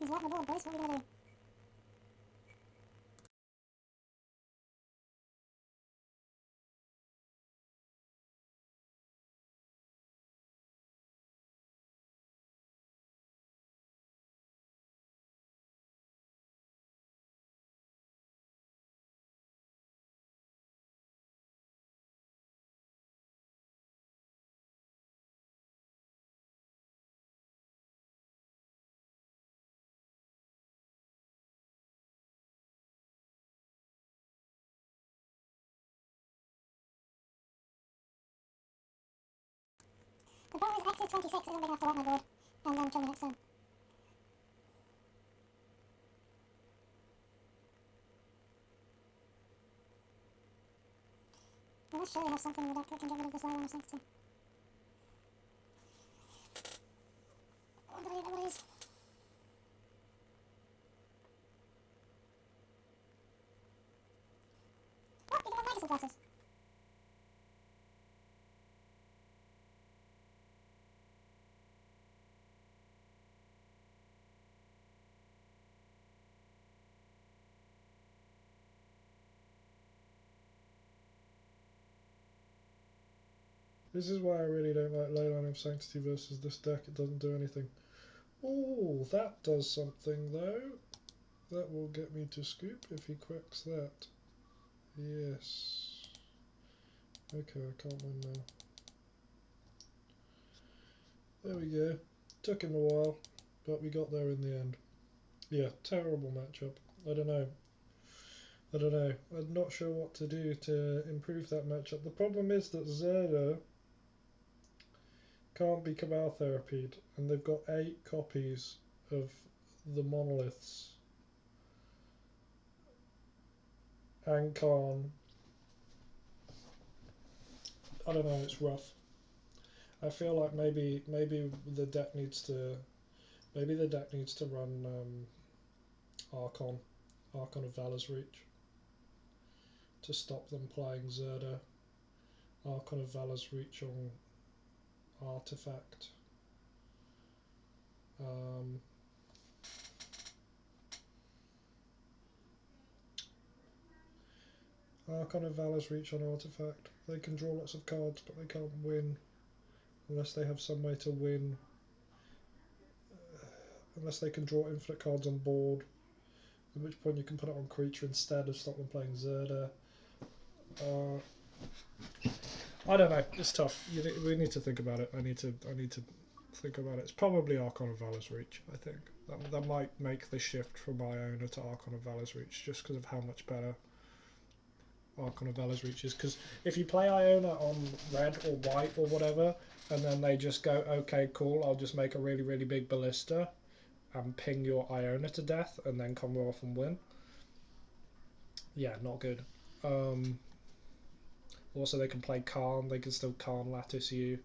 He's letting the board, boys. What are we gonna do? The problem is X is 26 isn't big enough to let my board, and then kill me next turn. I must surely have something in the deck that can get rid of this low line of sanctity. Oh, but I don't know what it is. Oh, you can have Magus glasses. This is why I really don't like Leyline of Sanctity versus this deck. It doesn't do anything. Oh, that does something though. That will get me to scoop if he quacks that. Yes. Okay, I can't win now. There we go. Took him a while, but we got there in the end. Yeah, terrible matchup. I don't know. I'm not sure what to do to improve that matchup. The problem is that Zirda can't be Cabal therapied, and they've got 8 copies of the monoliths. And Khan. I don't know, it's rough. I feel like maybe the deck needs to run Archon of Valor's Reach to stop them playing Zirda. Archon of Valor's Reach on Artifact. Archon of Valor's Reach on Artifact. They can draw lots of cards, but they can't win unless they have some way to win. Unless they can draw infinite cards on board, at which point you can put it on creature instead of stop them playing Zirda. I don't know. It's tough. We need to think about it. I need to think about it. It's probably Archon of Valor's Reach. I think that might make the shift from Iona to Archon of Valor's Reach just because of how much better Archon of Valor's Reach is. Because if you play Iona on red or white or whatever, and then they just go, okay, cool, I'll just make a really, really big ballista and ping your Iona to death and then come off and win. Yeah, not good. Also, they can play Karn. They can still Karn Lattice you.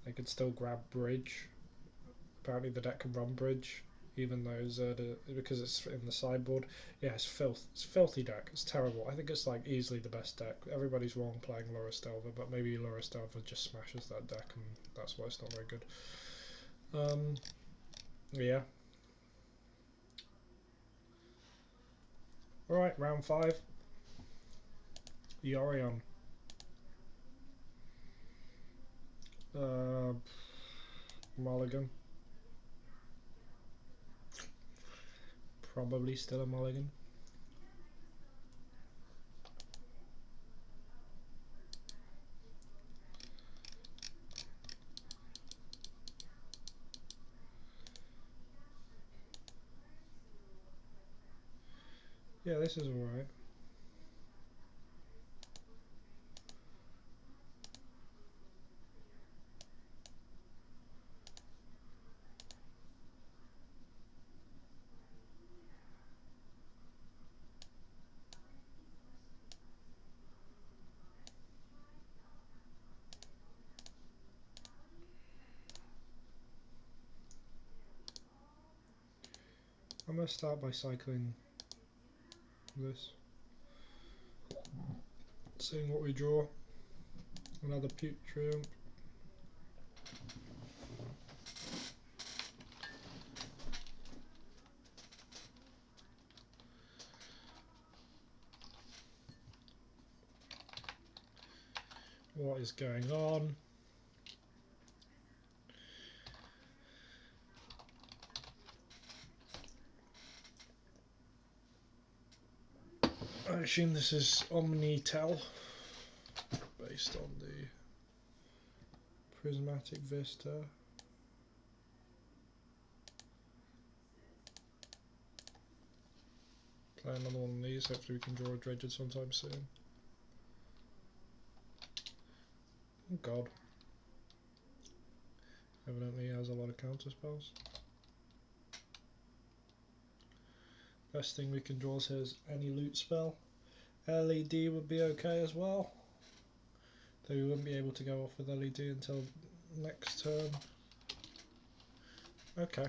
They can still grab Bridge. Apparently the deck can run Bridge, even though Zirda, because it's in the sideboard. Yeah, it's filth. It's a filthy deck. It's terrible. I think it's like easily the best deck. Everybody's wrong playing Lurrus Delver, but maybe Lurrus Delver just smashes that deck, and that's why it's not very good. Yeah. Alright, round 5. Yorion. Mulligan. Probably still a mulligan. Yeah, this is alright. I'm going to start by cycling this. Seeing what we draw. Another Putrium. what is going on. I assume this is Omnishow, based on the prismatic vista. Play another one of these, hopefully we can draw a Dredge sometime soon. Oh god. Evidently he has a lot of counter spells. Best thing we can draw here is any loot spell. LED would be okay as well. Though we wouldn't be able to go off with LED until next turn. Okay.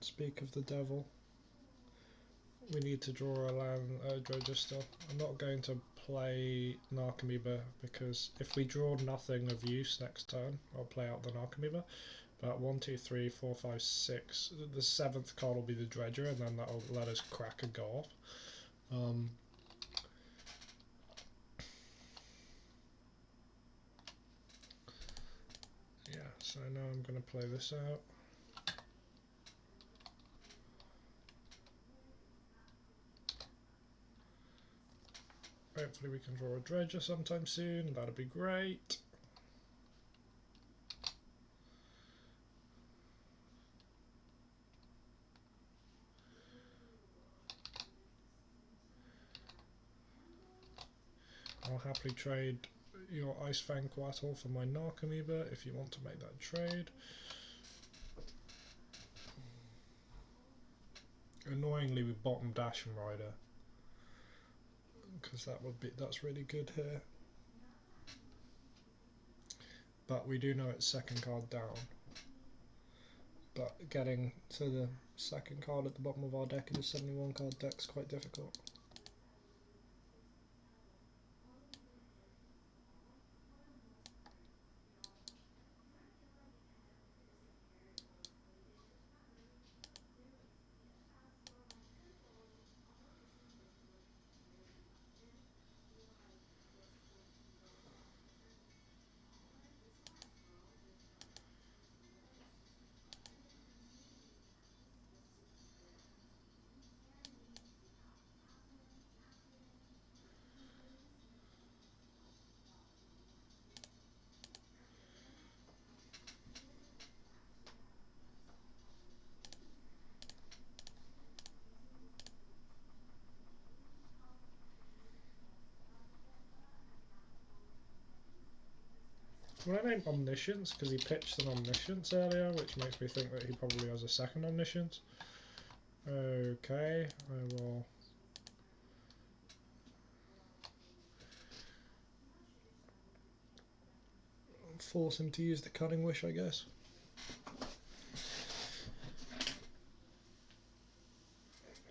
Speak of the devil. We need to draw a land Dredge still. I'm not going to play Narcomoeba because if we draw nothing of use next turn, I'll play out the Narcomoeba. But 1, 2, 3, 4, 5, 6. The 7th card will be the Dredger, and then that'll let us crack and go off. Yeah, so now I'm going to play this out. Hopefully we can draw a Dredger sometime soon, that'd be great. I'll happily trade your Ice Fang Quattle for my Narcomoeba if you want to make that trade. Annoyingly we bottom Dash and Rider, because that's really good here. But we do know it's second card down. But getting to the second card at the bottom of our deck in a 71 card deck is quite difficult. Well, I named Omniscience because he pitched an Omniscience earlier, which makes me think that he probably has a second Omniscience. Okay, I will force him to use the Cunning Wish, I guess.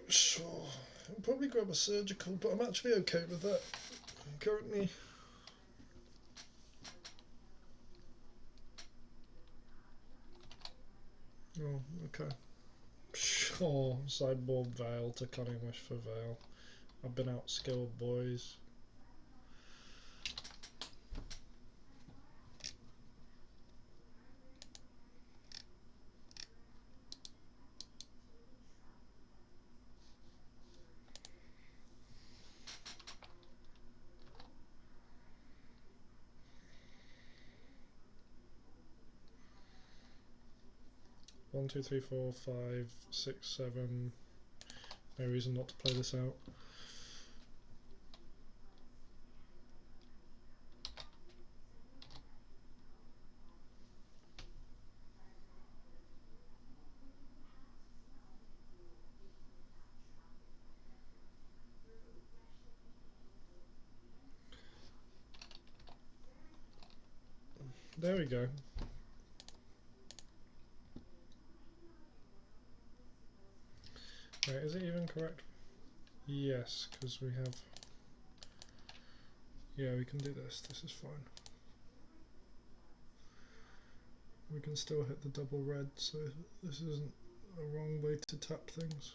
Sure, I'll probably grab a Surgical, but I'm actually okay with that currently. Oh, okay. Sure, sideboard Veil to Cunning Wish for Veil. I've been outskilled, boys. One, two, three, four, 5, 6, 7. No reason not to play this out. There we go. Wait, is it even correct? Yes, because we have... Yeah, we can do this. This is fine. We can still hit the double red, so this isn't a wrong way to tap things.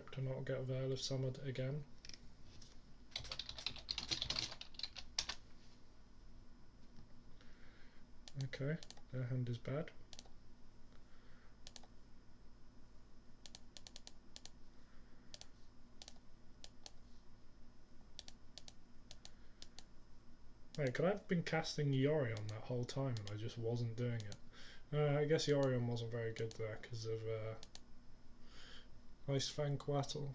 hope to not get Veil of Summer again. Okay, their hand is bad. Wait, could I have been casting Yorion that whole time and I just wasn't doing it? I guess Yorion wasn't very good there because of Ice Fang Quattle.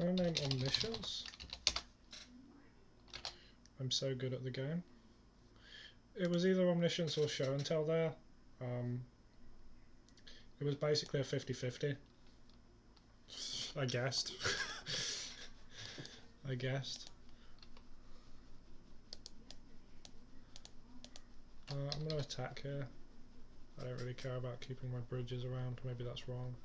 I name Omnishow. I'm so good at the game. It was either Omniscience or Show and Tell there. It was basically a 50-50. I guessed. I guessed. I'm going to attack here. I don't really care about keeping my bridges around. Maybe that's wrong.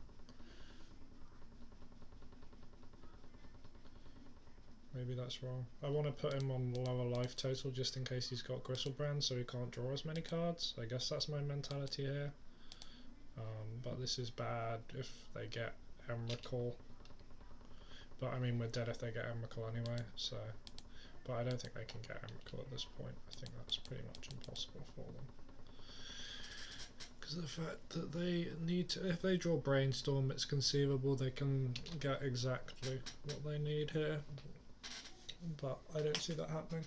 Maybe that's wrong. I want to put him on lower life total just in case he's got Gristlebrand so he can't draw as many cards. I guess that's my mentality here. But this is bad if they get Emrakul. But I mean we're dead if they get Emrakul anyway, so... But I don't think they can get Emrakul at this point. I think that's pretty much impossible for them. Because the fact that they need to... If they draw Brainstorm, it's conceivable they can get exactly what they need here. But I don't see that happening.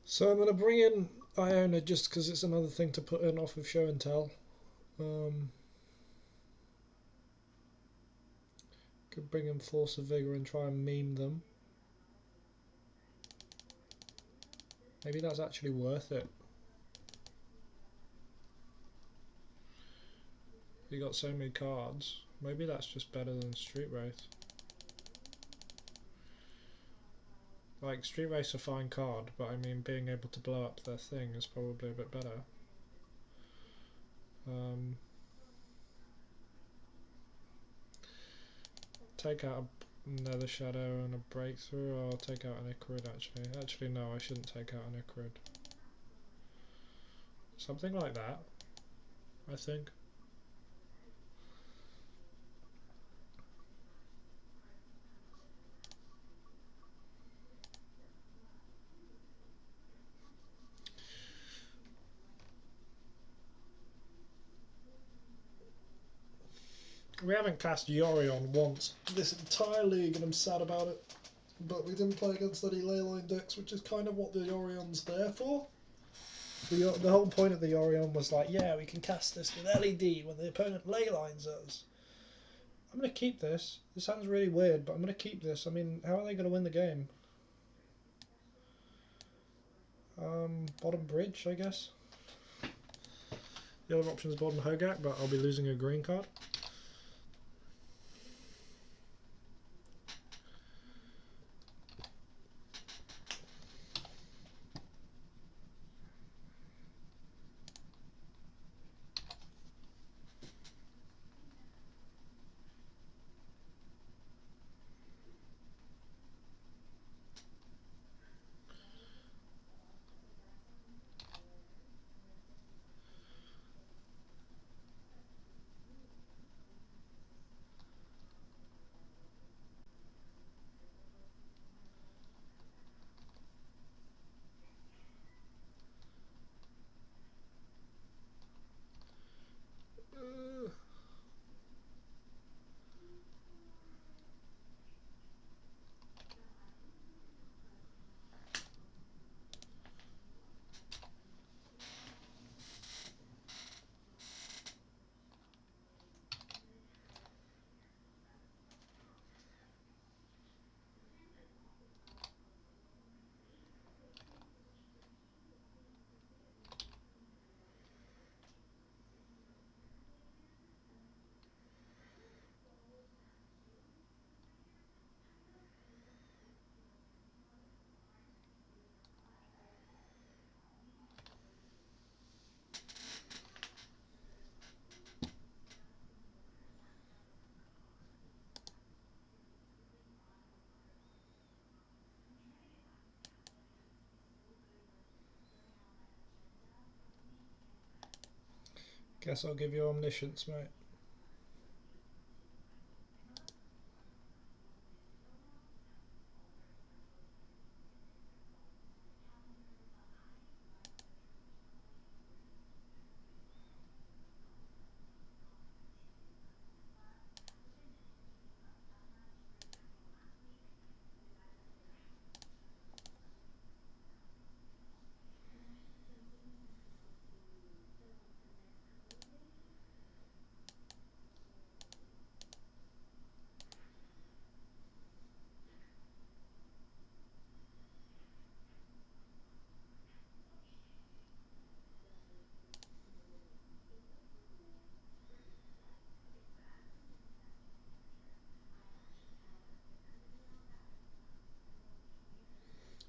So I'm going to bring in Iona just because it's another thing to put in off of Show and Tell. Could bring in Force of Vigor and try and meme them. Maybe that's actually worth it. You got so many cards. Maybe that's just better than Street Race. Like, Street Race a fine card, but I mean being able to blow up their thing is probably a bit better. Take out a Nether Shadow and a Breakthrough, or I'll take out an Icarid actually. Actually no, I shouldn't take out an Icarid. Something like that, I think. We haven't cast Yorion once this entire league and I'm sad about it. But we didn't play against any leyline decks, which is kind of what the Yorion's there for. The whole point of the Yorion was like, yeah, we can cast this with LED when the opponent leylines us. I'm going to keep this. This sounds really weird, but I'm going to keep this. I mean, how are they going to win the game? Bottom bridge, I guess. The other option is bottom Hogak, but I'll be losing a green card. Guess I'll give you Omniscience, mate.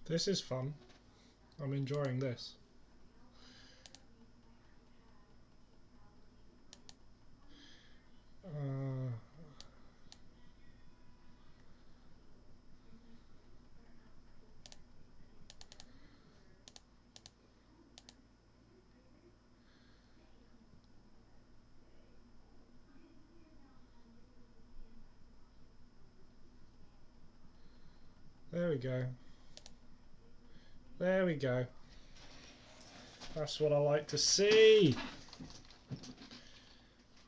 This is fun. I'm enjoying this. There we go. There we go. That's what I like to see.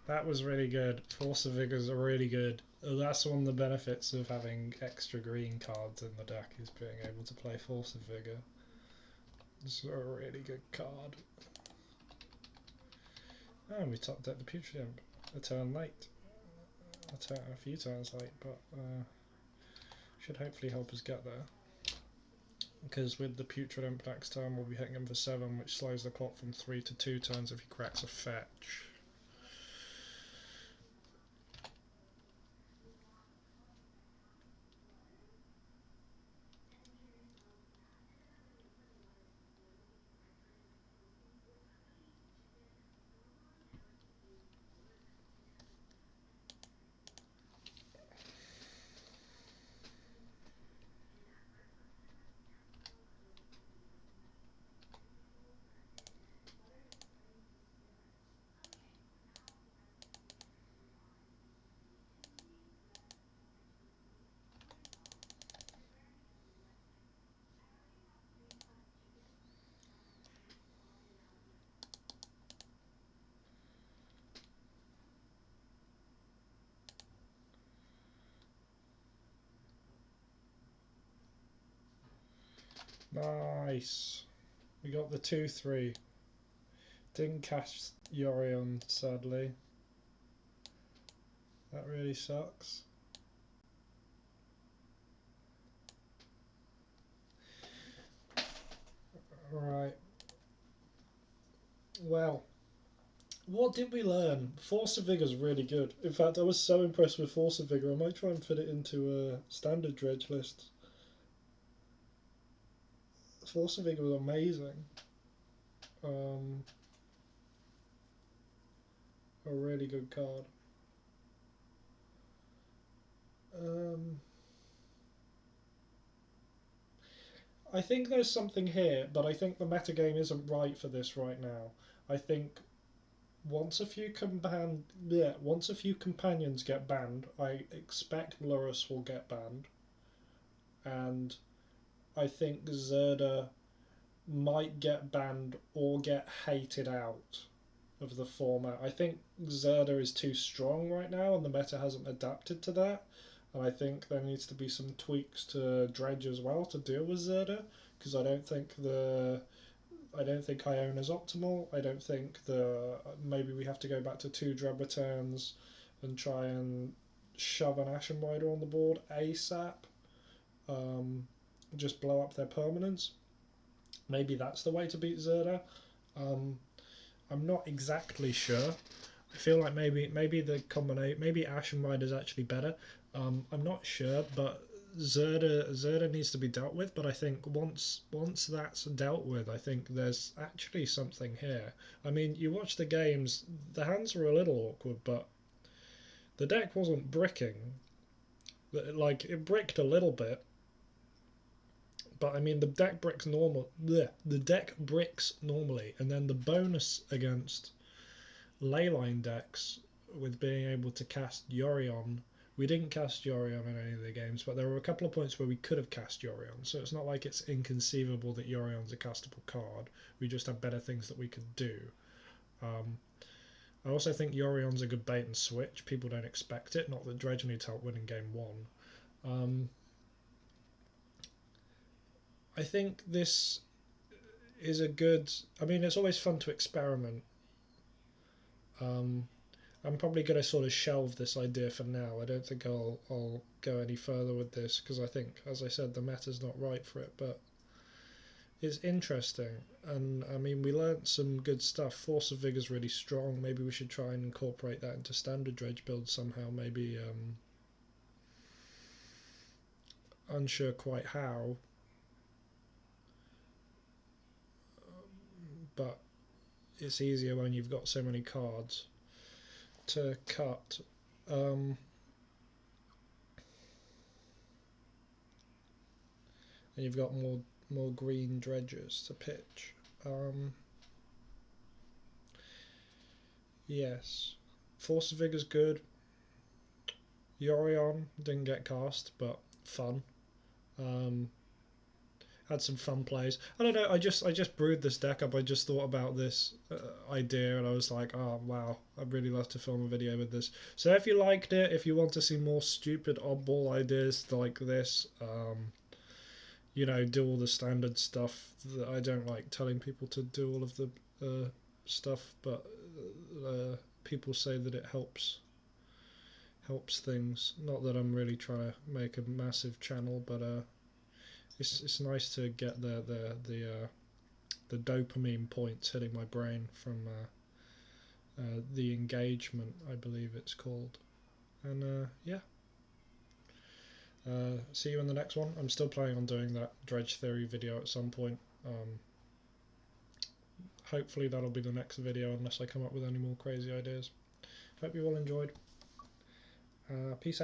That was really good. Force of Vigors are really good. That's one of the benefits of having extra green cards in the deck, is being able to play Force of Vigor. It's a really good card. Oh, we top decked the Putrid Imp a turn late. a few turns late, but should hopefully help us get there. Because with the Putrid Imp next turn, we'll be hitting him for 7, which slows the clock from 3 to 2 turns if he cracks a fetch. Nice. We got the 2-3. Didn't catch Yorion, sadly. That really sucks. Right. Well, what did we learn? Force of Vigor is really good. In fact, I was so impressed with Force of Vigor, I might try and fit it into a standard Dredge list. Force of Vigor was amazing. A really good card. I think there's something here, but I think the metagame isn't right for this right now. I think once a few companions get banned, I expect Lurrus will get banned, and I think Zirda might get banned or get hated out of the format. I think Zirda is too strong right now, and the meta hasn't adapted to that. And I think there needs to be some tweaks to Dredge as well to deal with Zirda, because I don't think Iona's optimal. I don't think maybe we have to go back to 2 Dread returns and try and shove an Ashen Rider on the board ASAP. Just blow up their permanents. Maybe that's the way to beat Zirda. I'm not exactly sure. I feel like maybe the combination, maybe Ashen Rider is actually better. I'm not sure, but Zirda needs to be dealt with. But I think once that's dealt with, I think there's actually something here. I mean, you watch the games, the hands were a little awkward, but the deck wasn't bricking. Like, it bricked a little bit, but I mean the deck bricks normally, and then the bonus against leyline decks with being able to cast Yorion. We didn't cast Yorion in any of the games, but there were a couple of points where we could have cast Yorion, so it's not like it's inconceivable that Yorion's a castable card. We just have better things that we could do. I also think Yorion's a good bait and switch. People don't expect it, not that Dredge needs help winning game 1. I think this is a good... I mean, it's always fun to experiment. I'm probably going to sort of shelve this idea for now. I don't think I'll go any further with this, because I think, as I said, the meta's not right for it, but it's interesting. And, I mean, we learnt some good stuff. Force of Vigor's really strong. Maybe we should try and incorporate that into standard Dredge builds somehow. Maybe, unsure quite how. But it's easier when you've got so many cards to cut. And you've got more green dredges to pitch. Yes, Force of Vigor's good. Yorion didn't get cast, but fun. Had some fun plays. I don't know, I just brewed this deck up. I just thought about this idea, and I was like, oh wow, I'd really love to film a video with this. So if you liked it, if you want to see more stupid oddball ideas like this, you know, do all the standard stuff that I don't like telling people to do all of the stuff, but people say that it helps helps things. Not that I'm really trying to make a massive channel, but it's nice to get the dopamine points hitting my brain from the engagement, I believe it's called. And yeah. See you in the next one. I'm still planning on doing that Dredge Theory video at some point. Hopefully that'll be the next video unless I come up with any more crazy ideas. Hope you all enjoyed. Peace out.